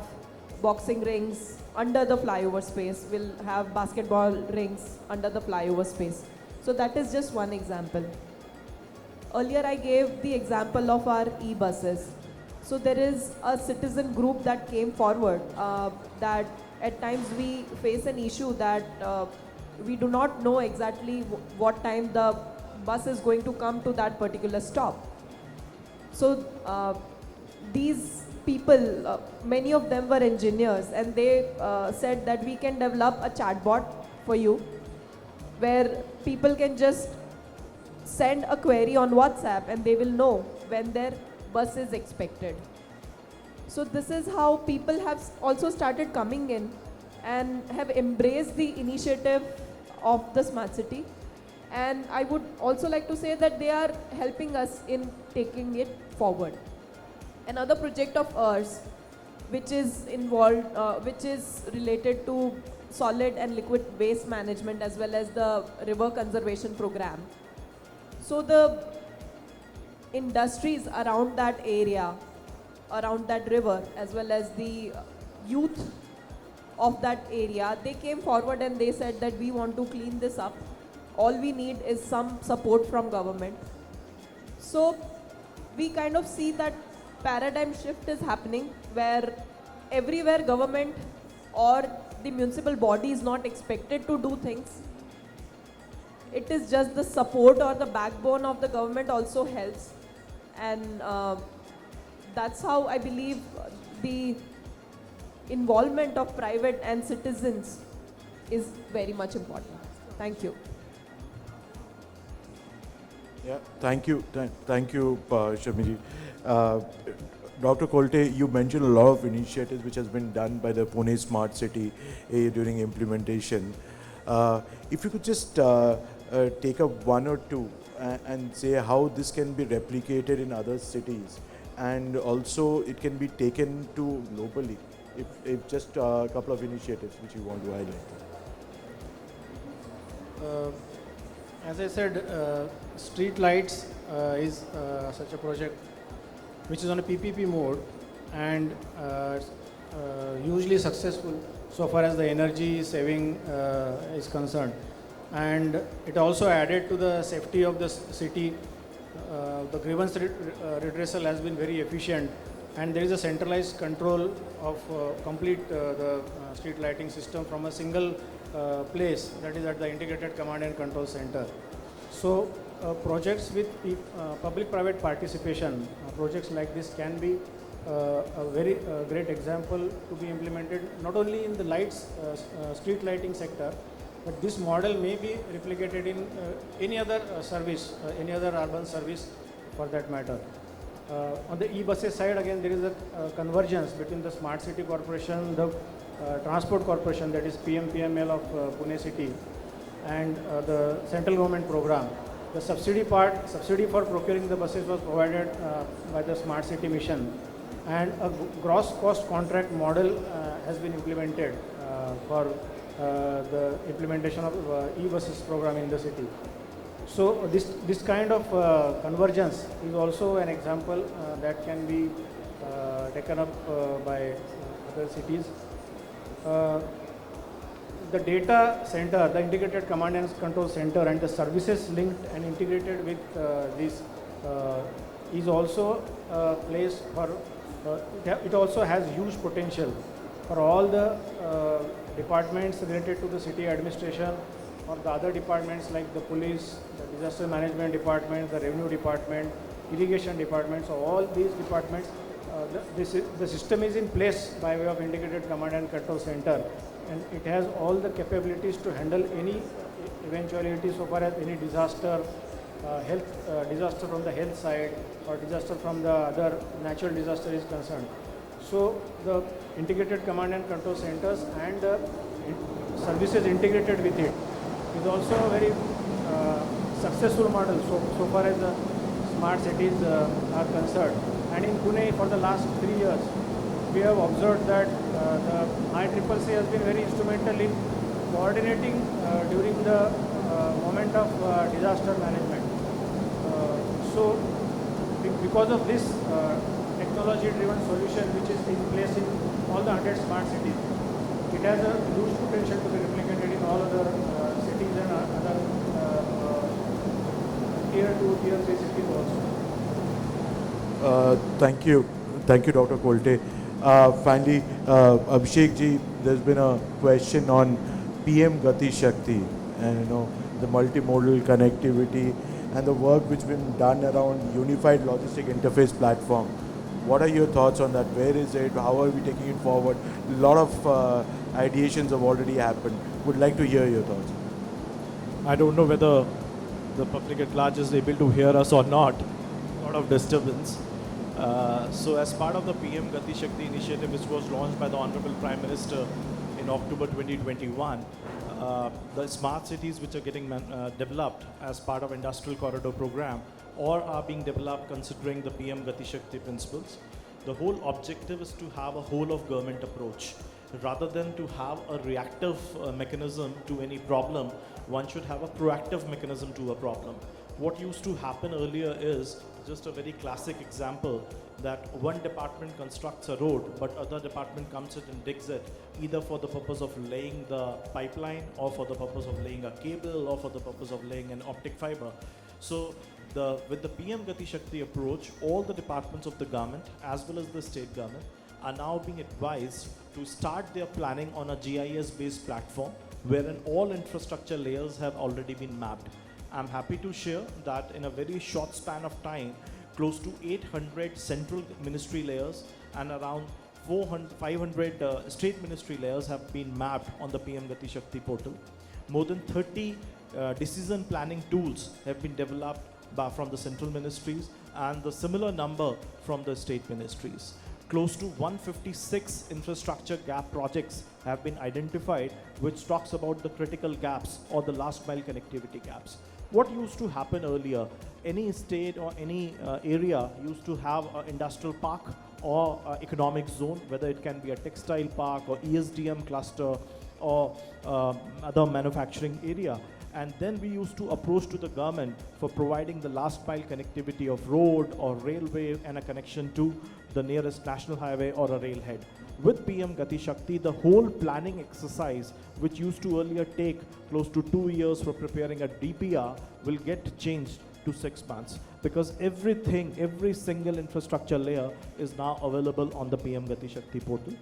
boxing rings under the flyover space, we'll have basketball rings under the flyover space. So that is just one example. Earlier I gave the example of our e-buses. So there is a citizen group that came forward that at times we face an issue that we do not know exactly what time the bus is going to come to that particular stop. So these people, many of them were engineers, and they said that we can develop a chatbot for you where people can just send a query on WhatsApp and they will know when their bus is expected. So this is how people have also started coming in and have embraced the initiative of the smart city. And I would also like to say that they are helping us in taking it forward. Another project of ours, which is involved, which is related to solid and liquid waste management as well as the river conservation program. So the industries around that area, around that river, as well as the youth of that area, they came forward and they said that we want to clean this up. All we need is some support from government. So we kind of see that paradigm shift is happening where everywhere government or the municipal body is not expected to do things. It is just the support or the backbone of the government also helps. And that's how I believe the involvement of private and citizens is very much important. Thank you. Yeah, thank you, Charmie. Dr. Kolte, you mentioned a lot of initiatives which has been done by the Pune Smart City during implementation. If you could just take up one or two and say how this can be replicated in other cities, and also it can be taken to globally, if just a couple of initiatives which you want to highlight. As I said, street lights is such a project which is on a PPP mode and usually successful so far as the energy saving is concerned. And it also added to the safety of the city. The grievance redressal has been very efficient, and there is a centralized control of complete the street lighting system from a single place, that is at the integrated command and control center. So projects with public-private participation, projects like this can be a very great example to be implemented not only in the lights, street lighting sector, but this model may be replicated in any other service, any other urban service for that matter. On the e-buses side, again, there is a convergence between the Smart City Corporation, the Transport Corporation, that is PMPML of Pune City, and the central government program. The subsidy for procuring the buses was provided by the Smart City Mission, and a gross cost contract model has been implemented for the implementation of e-buses program in the city. So this kind of convergence is also an example that can be taken up by other cities. the data center, the integrated command and control center, and the services linked and integrated with this is also a place for, it also has huge potential for all the departments related to the city administration or the other departments like the police, the disaster management department, the revenue department, irrigation department. So all these departments, the system is in place by way of integrated command and control center, and it has all the capabilities to handle any eventuality so far as any disaster, disaster from the health side or disaster from the other natural disaster is concerned. So the integrated command and control centers and services integrated with it is also a very successful model so far as the smart cities are concerned. And in Pune for the last 3 years, we have observed that the ICCC has been very instrumental in coordinating during the moment of disaster management. So because of this technology-driven solution which is in place in all the 100 smart cities, it has a huge potential to be replicated in all other cities and other tier 2, tier 3 cities also. Thank you, Dr. Kolte. Finally, Abhishek ji, there's been a question on PM Gati Shakti and the multimodal connectivity and the work which has been done around unified logistic interface platform. What are your thoughts on that? Where is it? How are we taking it forward? A lot of ideations have already happened. Would like to hear your thoughts. I don't know whether the public at large is able to hear us or not. A lot of disturbance. So as part of the PM Gati Shakti initiative, which was launched by the Honorable Prime Minister in October 2021, the smart cities which are getting developed as part of Industrial Corridor Program or are being developed considering the PM Gati Shakti principles, the whole objective is to have a whole of government approach. Rather than to have a reactive mechanism to any problem, one should have a proactive mechanism to a problem. What used to happen earlier is just a very classic example that one department constructs a road, but other department comes in and digs it, either for the purpose of laying the pipeline or for the purpose of laying a cable or for the purpose of laying an optic fiber. So with the PM Gati Shakti approach, all the departments of the government as well as the state government are now being advised to start their planning on a GIS based platform wherein all infrastructure layers have already been mapped. I'm happy to share that in a very short span of time, close to 800 central ministry layers and around 500 state ministry layers have been mapped on the PM Gati Shakti portal. More than 30 decision planning tools have been developed from the central ministries and the similar number from the state ministries. Close to 156 infrastructure gap projects have been identified, which talks about the critical gaps or the last mile connectivity gaps. What used to happen earlier, any state or any area used to have an industrial park or economic zone, whether it can be a textile park or ESDM cluster or other manufacturing area. And then we used to approach to the government for providing the last mile connectivity of road or railway and a connection to the nearest national highway or a railhead. With PM Gati Shakti, the whole planning exercise, which used to earlier take close to 2 years for preparing a DPR, will get changed to 6 months, because every single infrastructure layer is now available on the PM Gati Shakti portal.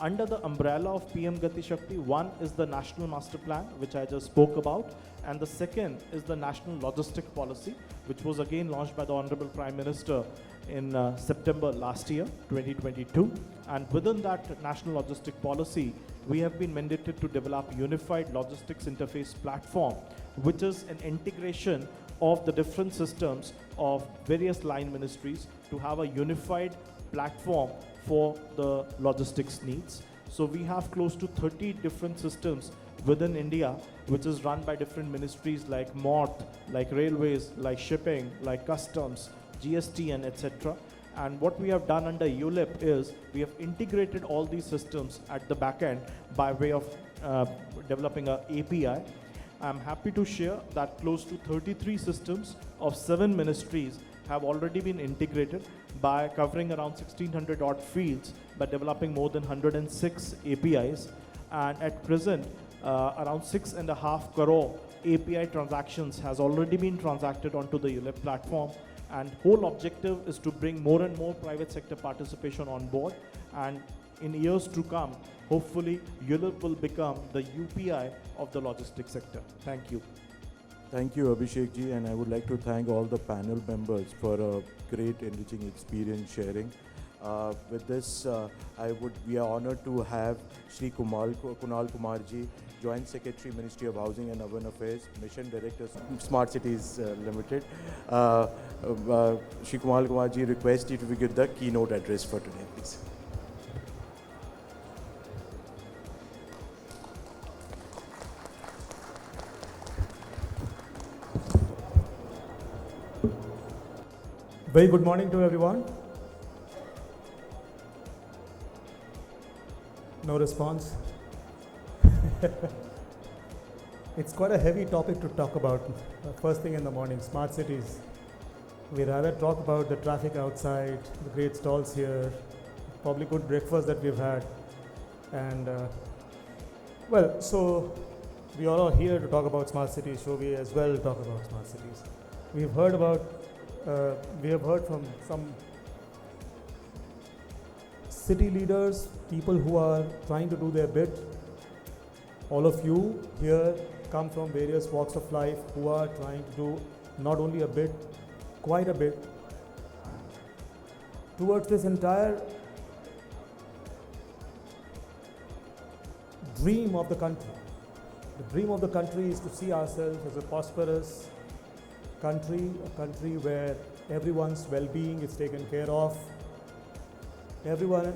Under the umbrella of PM Gati Shakti, one is the National Master Plan, which I just spoke about, and the second is the National Logistic Policy, which was again launched by the Honorable Prime Minister in September last year, 2022. And within that National Logistic Policy, we have been mandated to develop unified logistics interface platform, which is an integration of the different systems of various line ministries to have a unified platform for the logistics needs. So we have close to 30 different systems within India, which is run by different ministries like MORTH, like railways, like shipping, like customs, GST, and etc. And what we have done under ULIP is we have integrated all these systems at the back end by way of developing an API. I'm happy to share that close to 33 systems of 7 ministries have already been integrated by covering around 1600 odd fields by developing more than 106 APIs. And at present, around 6.5 crore API transactions has already been transacted onto the ULIP platform, and whole objective is to bring more and more private sector participation on board, and in years to come, hopefully ULIP will become the UPI of the logistics sector. Thank you. Thank you, Abhishek ji, and I would like to thank all the panel members for a great enriching experience sharing. With this, we are honored to have Shri Kunal Kumar ji, Joint Secretary, Ministry of Housing and Urban Affairs, Mission Director, Smart Cities Limited. Shri Kunal Kumar ji, request you to give the keynote address for today, please. Very good morning to everyone. No response. It's quite a heavy topic to talk about first thing in the morning, smart cities. We rather talk about the traffic outside, the great stalls here, probably good breakfast that we've had. And so we all are here to talk about smart cities, so we as well talk about smart cities. We have heard from some city leaders, people who are trying to do their bit. All of you here come from various walks of life who are trying to do not only a bit, quite a bit, towards this entire dream of the country. The dream of the country is to see ourselves as a prosperous country, a country where everyone's well-being is taken care of. Everyone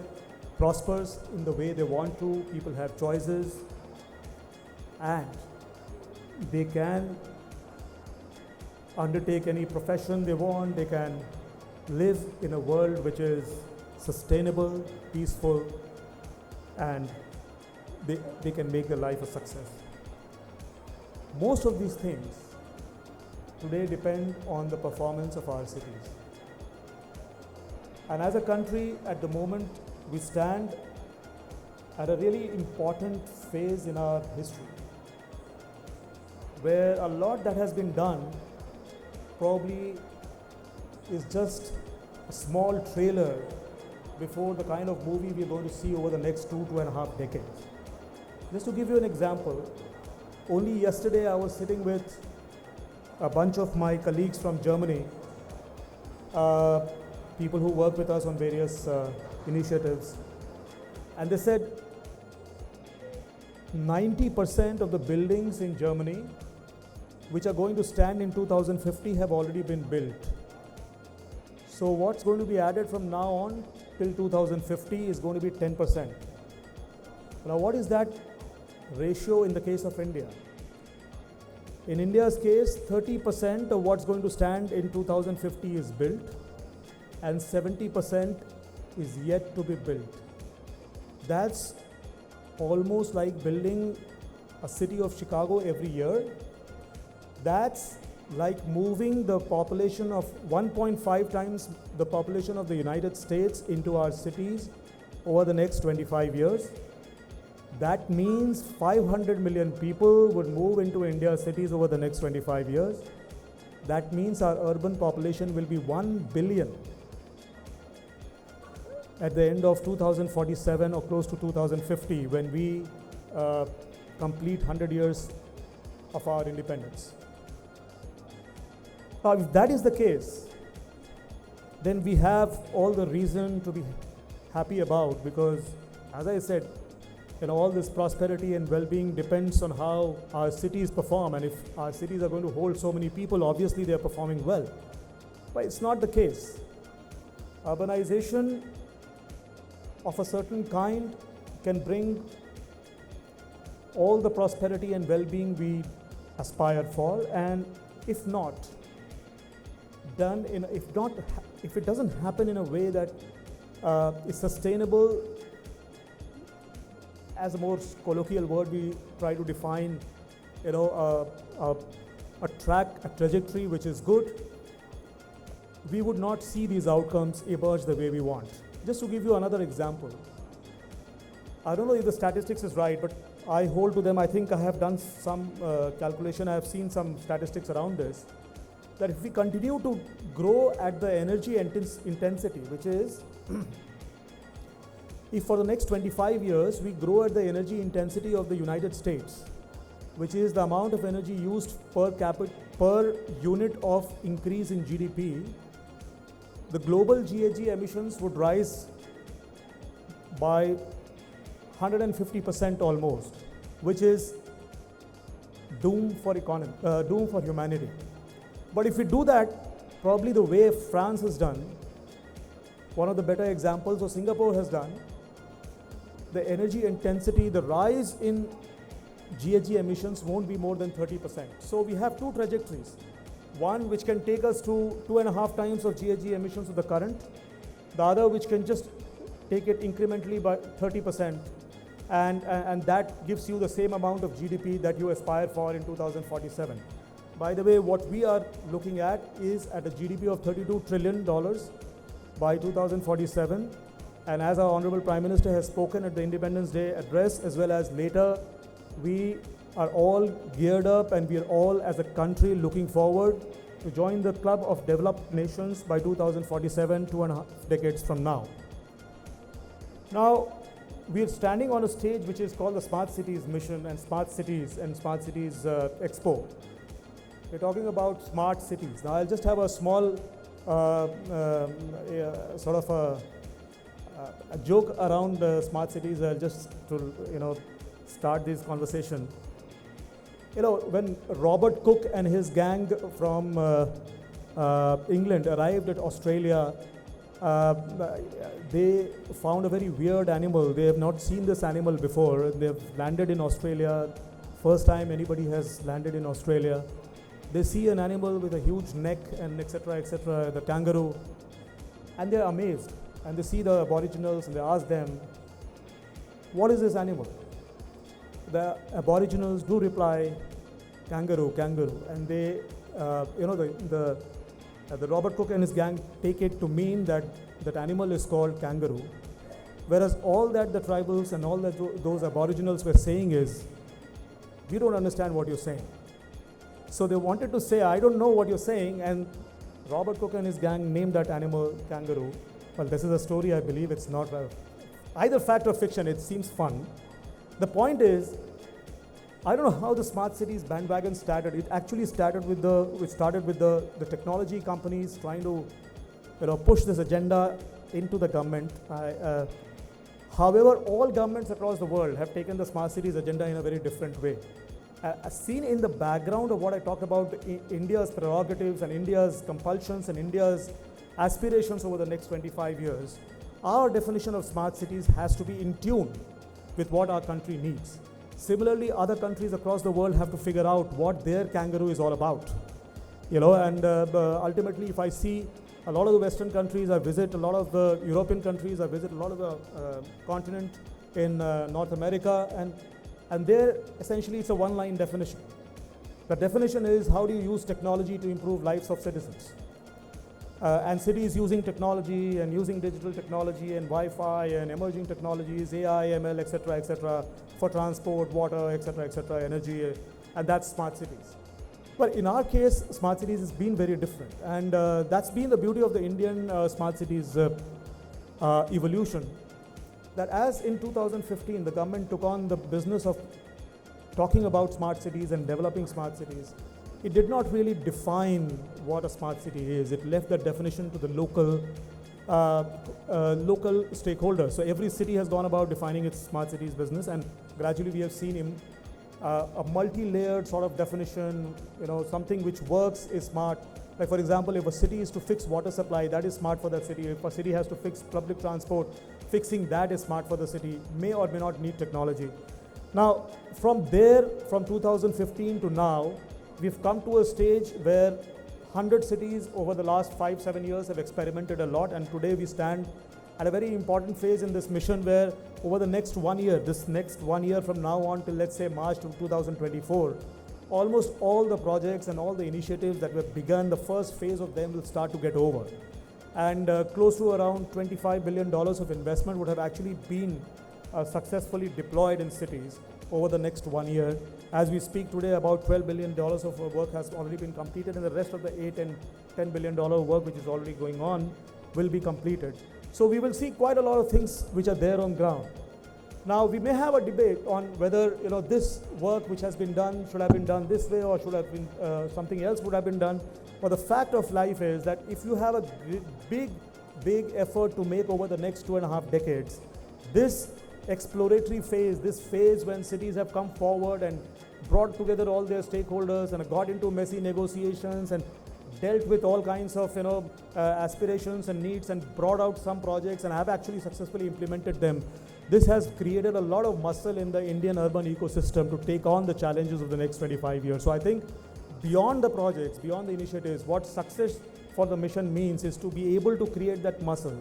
prospers in the way they want to, people have choices, and they can undertake any profession they want, they can live in a world which is sustainable, peaceful, and they can make their life a success. Most of these things today depend on the performance of our cities. And as a country, at the moment, we stand at a really important phase in our history, where a lot that has been done probably is just a small trailer before the kind of movie we're going to see over the next 2.5 decades. Just to give you an example, only yesterday I was sitting with a bunch of my colleagues from Germany, people who work with us on various initiatives, and they said 90% of the buildings in Germany which are going to stand in 2050 have already been built. So what's going to be added from now on till 2050 is going to be 10%. Now what is that ratio in the case of India? In India's case, 30% of what's going to stand in 2050 is built, and 70% is yet to be built. That's almost like building a city of Chicago every year. That's like moving the population of 1.5 times the population of the United States into our cities over the next 25 years. That means 500 million people would move into India's cities over the next 25 years. That means our urban population will be 1 billion at the end of 2047 or close to 2050 when we complete 100 years of our independence. Now, if that is the case, then we have all the reason to be happy about, because as I said, all this prosperity and well-being depends on how our cities perform, and if our cities are going to hold so many people, obviously they are performing well. But it's not the case. Urbanization of a certain kind can bring all the prosperity and well-being we aspire for, and if it doesn't happen in a way that is sustainable, as a more colloquial word, we try to define, a trajectory which is good, we would not see these outcomes emerge the way we want. Just to give you another example, I don't know if the statistics is right, but I hold to them. I think I have done some calculation. I have seen some statistics around this, that if we continue to grow at the energy intensity, which is, if for the next 25 years we grow at the energy intensity of the United States, which is the amount of energy used per unit of increase in GDP, the global GHG emissions would rise by 150% almost, which is doom for humanity. But if we do that, probably the way France has done, one of the better examples, or Singapore has done, the energy intensity, the rise in GHG emissions won't be more than 30%. So we have two trajectories. One which can take us to 2.5 times of GHG emissions of the current, the other which can just take it incrementally by 30%, and that gives you the same amount of GDP that you aspire for in 2047. By the way, what we are looking at is at a GDP of $32 trillion by 2047. And as our Honorable Prime Minister has spoken at the Independence Day address, as well as later, we are all geared up and we are all as a country looking forward to join the club of developed nations by 2047, 2.5 decades from now. Now, we are standing on a stage which is called the Smart Cities Mission and Smart Cities Expo. We're talking about smart cities. Now, I'll just have a small sort of a joke around smart cities. I'll just to start this conversation. When Robert Cook and his gang from England arrived at Australia, they found a very weird animal. They have not seen this animal before. They have landed in Australia. First time anybody has landed in Australia. They see an animal with a huge neck and etc., the kangaroo, and they're amazed. And they see the Aboriginals and they ask them, what is this animal? The Aboriginals do reply, kangaroo, kangaroo. And they, the Robert Cook and his gang take it to mean that that animal is called kangaroo. Whereas all that the tribals and all that those Aboriginals were saying is, we don't understand what you're saying. So they wanted to say, I don't know what you're saying, and Robert Cook and his gang named that animal kangaroo. Well, this is a story, I believe. It's not either fact or fiction. It seems fun. The point is, I don't know how the smart cities bandwagon started. It actually started with the technology companies trying to push this agenda into the government. However, all governments across the world have taken the smart cities agenda in a very different way. Seen in the background of what I talked about, India's prerogatives and India's compulsions and India's aspirations over the next 25 years, our definition of smart cities has to be in tune with what our country needs. Similarly, other countries across the world have to figure out what their kangaroo is all about. Ultimately, if I see a lot of the Western countries, I visit a lot of the European countries, I visit a lot of the continent in North America, and there, essentially, it's a one-line definition. The definition is, how do you use technology to improve lives of citizens? And cities using technology and using digital technology and Wi-Fi and emerging technologies, AI, ML, etc., for transport, water, etc., energy, and that's smart cities. But in our case, smart cities has been very different, and that's been the beauty of the Indian smart cities evolution. That as in 2015, the government took on the business of talking about smart cities and developing smart cities, it did not really define what a smart city is. It left that definition to the local stakeholders. So every city has gone about defining its smart cities business, and gradually we have seen a multi-layered sort of definition. Something which works is smart. Like, for example, if a city is to fix water supply, that is smart for that city. If a city has to fix public transport, fixing that is smart for the city. May or may not need technology. Now, from there, from 2015 to now, we've come to a stage where 100 cities over the last 5-7 years have experimented a lot, and today we stand at a very important phase in this mission where over the next 1 year, this next 1 year from now on till let's say March 2024, almost all the projects and all the initiatives that were begun, the first phase of them will start to get over. And close to around $25 billion of investment would have actually been successfully deployed in cities over the next 1 year. As we speak today, about $12 billion of work has already been completed, and the rest of the $8 and $10 billion work which is already going on will be completed. So we will see quite a lot of things which are there on ground. Now we may have a debate on whether this work which has been done should have been done this way or should have been something else would have been done. But the fact of life is that if you have a big effort to make over the next 2.5 decades, this exploratory phase, this phase when cities have come forward and brought together all their stakeholders and got into messy negotiations and dealt with all kinds of aspirations and needs and brought out some projects and have actually successfully implemented them. This has created a lot of muscle in the Indian urban ecosystem to take on the challenges of the next 25 years. So I think beyond the projects, beyond the initiatives, what success for the mission means is to be able to create that muscle,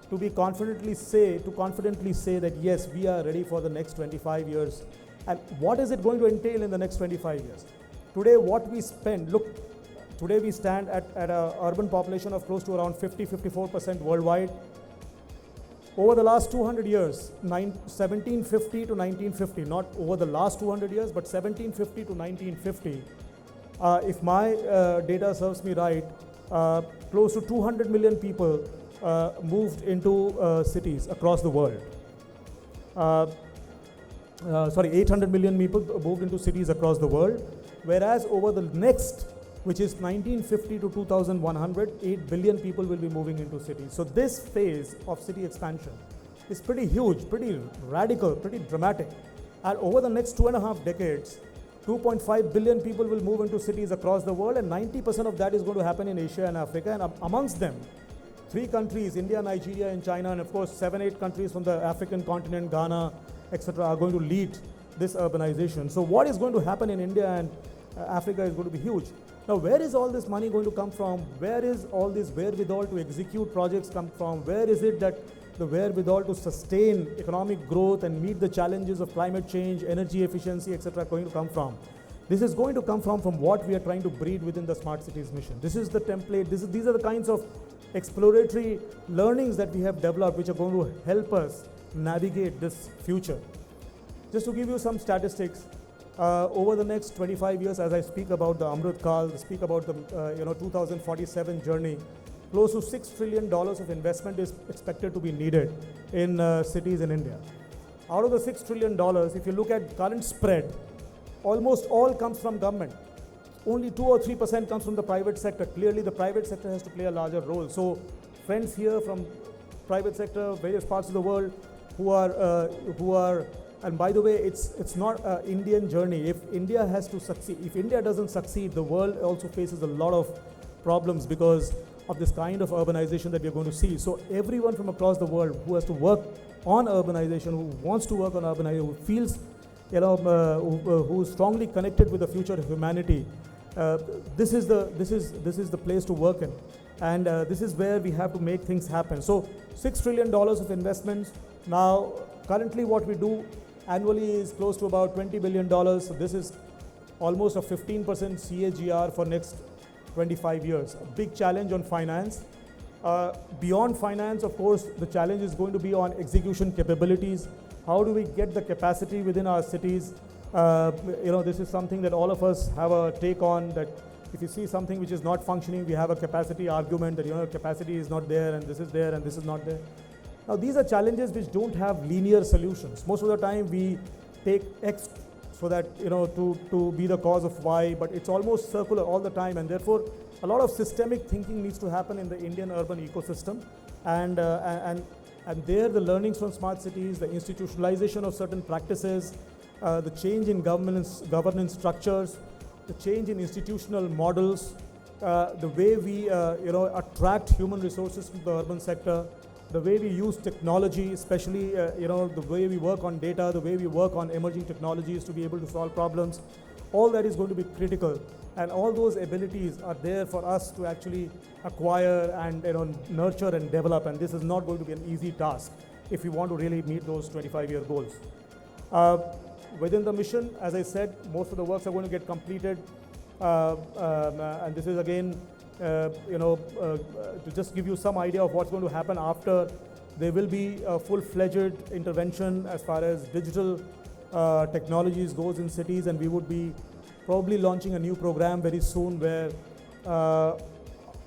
to confidently say that yes, we are ready for the next 25 years. And what is it going to entail in the next 25 years? Today, what we spend, look, today we stand at an urban population of close to around 54% worldwide. Over the last 200 years, 1750 to 1950, not over the last 200 years, but 1750 to 1950, if my data serves me right, close to 200 million people moved into cities across the world. 800 million people moved into cities across the world, whereas over the next, which is 1950 to 2100, 8 billion people will be moving into cities. So this phase of city expansion is pretty huge, pretty radical, pretty dramatic. And over the next 2.5 decades, 2.5 billion people will move into cities across the world, and 90% of that is going to happen in Asia and Africa. And amongst them, 3 countries, India, Nigeria, and China, and of course 7-8 countries from the African continent, Ghana, etc., are going to lead this urbanization. So what is going to happen in India and Africa is going to be huge. Now, where is all this money going to come from? Where is all this wherewithal to execute projects come from? Where is it that the wherewithal to sustain economic growth and meet the challenges of climate change, energy efficiency, etc., going to come from? This is going to come from what we are trying to breed within the Smart Cities mission. This is the template. These are the kinds of exploratory learnings that we have developed, which are going to help us navigate this future. Just to give you some statistics, over the next 25 years, as I speak about the Amrit Kal, speak about the 2047 journey, close to $6 trillion of investment is expected to be needed in cities in India. Out of the $6 trillion, if you look at current spread, almost all comes from government. Only 2 or 3% comes from the private sector. Clearly, the private sector has to play a larger role. So, friends here from private sector, various parts of the world, who are, and by the way, it's not an Indian journey. If India has to succeed, if India doesn't succeed, the world also faces a lot of problems because of this kind of urbanization that we're going to see. So everyone from across the world who has to work on urbanization, who wants to work on urbanization, who feels, who is strongly connected with the future of humanity, this is the place to work in, and this is where we have to make things happen. So $6 trillion of investments. Now, currently, what we do annually is close to about $20 billion. So this is almost a 15% CAGR for next 25 years. A big challenge on finance. Beyond finance, of course, the challenge is going to be on execution capabilities. How do we get the capacity within our cities? This is something that all of us have a take on, that if you see something which is not functioning, we have a capacity argument that, capacity is not there and this is there and this is not there. Now, these are challenges which don't have linear solutions. Most of the time, we take X so that, to be the cause of Y, but it's almost circular all the time, and therefore, a lot of systemic thinking needs to happen in the Indian urban ecosystem. And there, the learnings from smart cities, the institutionalization of certain practices, the change in governance structures, the change in institutional models, the way we, attract human resources from the urban sector, the way we use technology, especially the way we work on data, the way we work on emerging technologies to be able to solve problems, all that is going to be critical. And all those abilities are there for us to actually acquire and nurture and develop. And this is not going to be an easy task if we want to really meet those 25-year goals. Within the mission, as I said, most of the works are going to get completed. And this is again, to just give you some idea of what's going to happen after There will be a full-fledged intervention as far as digital technologies goes in cities, and we would be probably launching a new program very soon where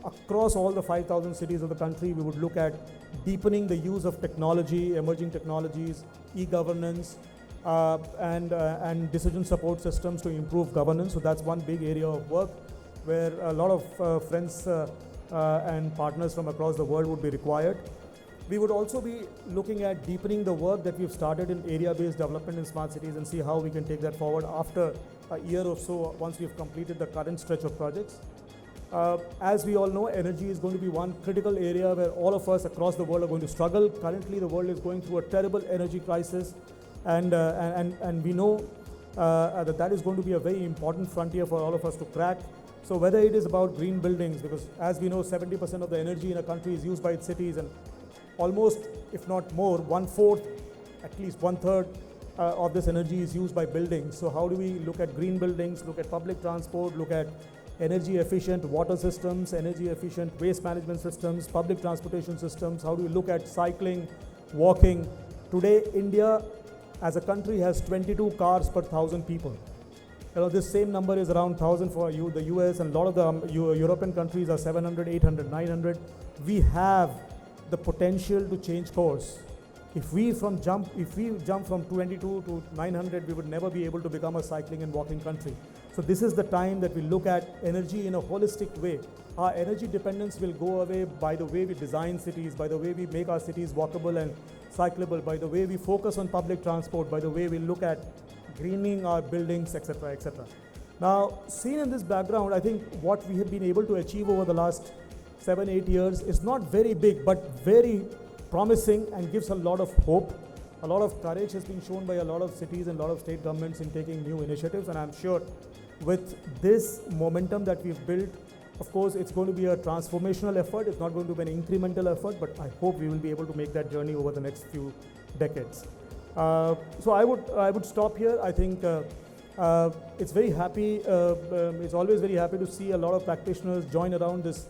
across all the 5,000 cities of the country, we would look at deepening the use of technology, emerging technologies, e-governance, and decision support systems to improve governance. So that's one big area of work where a lot of friends and partners from across the world would be required. We would also be looking at deepening the work that we've started in area-based development in smart cities and see how we can take that forward after a year or so once we've completed the current stretch of projects. As we all know, energy is going to be one critical area where all of us across the world are going to struggle. Currently, the world is going through a terrible energy crisis, and we know that is going to be a very important frontier for all of us to crack. So whether it is about green buildings, because as we know, 70% of the energy in a country is used by its cities, and almost, if not more, 1/4, at least 1/3 of this energy is used by buildings. So how do we look at green buildings, look at public transport, look at energy efficient water systems, energy efficient waste management systems, public transportation systems? How do we look at cycling, walking? Today, India as a country has 22 cars per 1,000 people. You know, this same number is around 1,000 for the US, and a lot of the European countries are 700, 800, 900. We have the potential to change course. If we jump from 22 to 900, we would never be able to become a cycling and walking country. So this is the time that we look at energy in a holistic way. Our energy dependence will go away by the way we design cities, by the way we make our cities walkable and cyclable, by the way we focus on public transport, by the way we look at greening our buildings, etc., etc. Now, seen in this background, I think what we have been able to achieve over the last 7-8 years is not very big, but very promising and gives a lot of hope. A lot of courage has been shown by a lot of cities and a lot of state governments in taking new initiatives, and I'm sure with this momentum that we've built, of course, it's going to be a transformational effort. It's not going to be an incremental effort, but I hope we will be able to make that journey over the next few decades. So I would stop here. I think it's very happy. It's always very happy to see a lot of practitioners join around this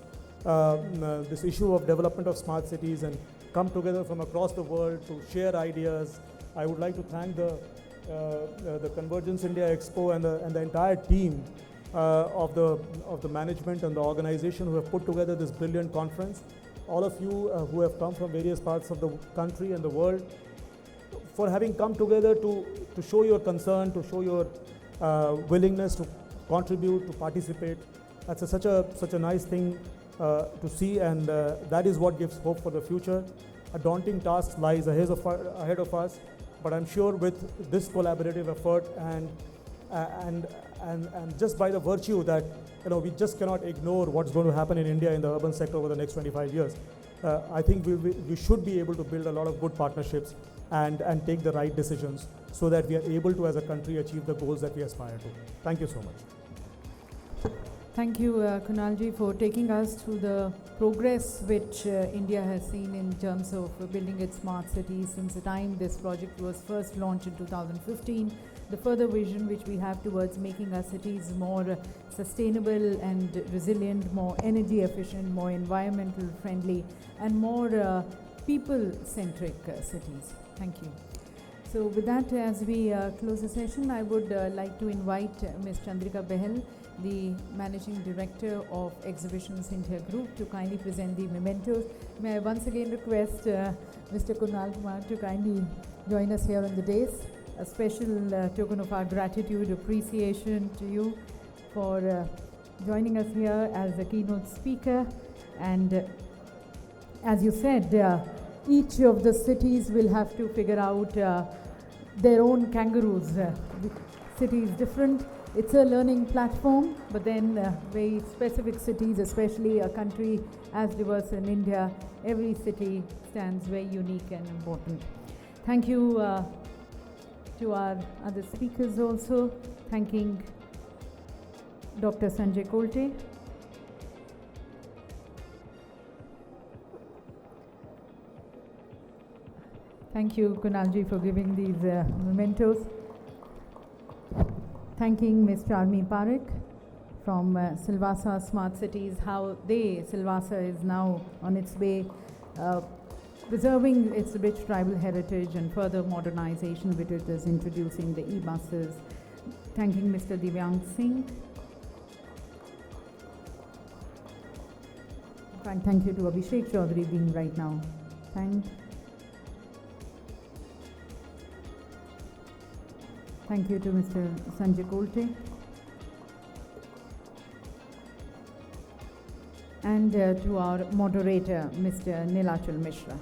this issue of development of smart cities and come together from across the world to share ideas. I would like to thank the Convergence India Expo and the entire team of the management and the organization who have put together this brilliant conference. All of you who have come from various parts of the country and the world, for having come together to show your concern, to show your willingness to contribute, to participate. That's such a nice thing to see, and that is what gives hope for the future. A daunting task lies ahead of us, but I'm sure with this collaborative effort and just by the virtue that we just cannot ignore what's going to happen in India in the urban sector over the next 25 years. I think we should be able to build a lot of good partnerships and take the right decisions so that we are able to, as a country, achieve the goals that we aspire to. Thank you so much. Thank you, Kunalji, for taking us through the progress which India has seen in terms of building its smart cities since the time this project was first launched in 2015. The further vision which we have towards making our cities more sustainable and resilient, more energy efficient, more environmental friendly, and more people-centric cities. Thank you. So with that, as we close the session, I would like to invite Ms. Chandrika Behel, the Managing Director of Exhibitions India Group, to kindly present the mementos. May I once again request Mr. Kunal Kumar to kindly join us here on the dais. A special token of our gratitude, appreciation to you for joining us here as a keynote speaker. And as you said, each of the cities will have to figure out their own kangaroos. The city is different. It's a learning platform, but then very specific cities, especially a country as diverse in India, every city stands very unique and important. Thank you to our other speakers also, thanking Dr. Sanjay Kolte. Thank you, Kunalji, for giving these mementos. Thanking Ms. Charmie Parekh from Silvassa Smart Cities, how Silvassa is now on its way preserving its rich tribal heritage and further modernization with it is introducing the e-buses. Thanking Mr. Divyank Singh. In fact, thank you to Abhishek Chaudhary being right now thanked. Thank you to Mr. Sanjay Kolte. And to our moderator, Mr. Nilachal Mishra.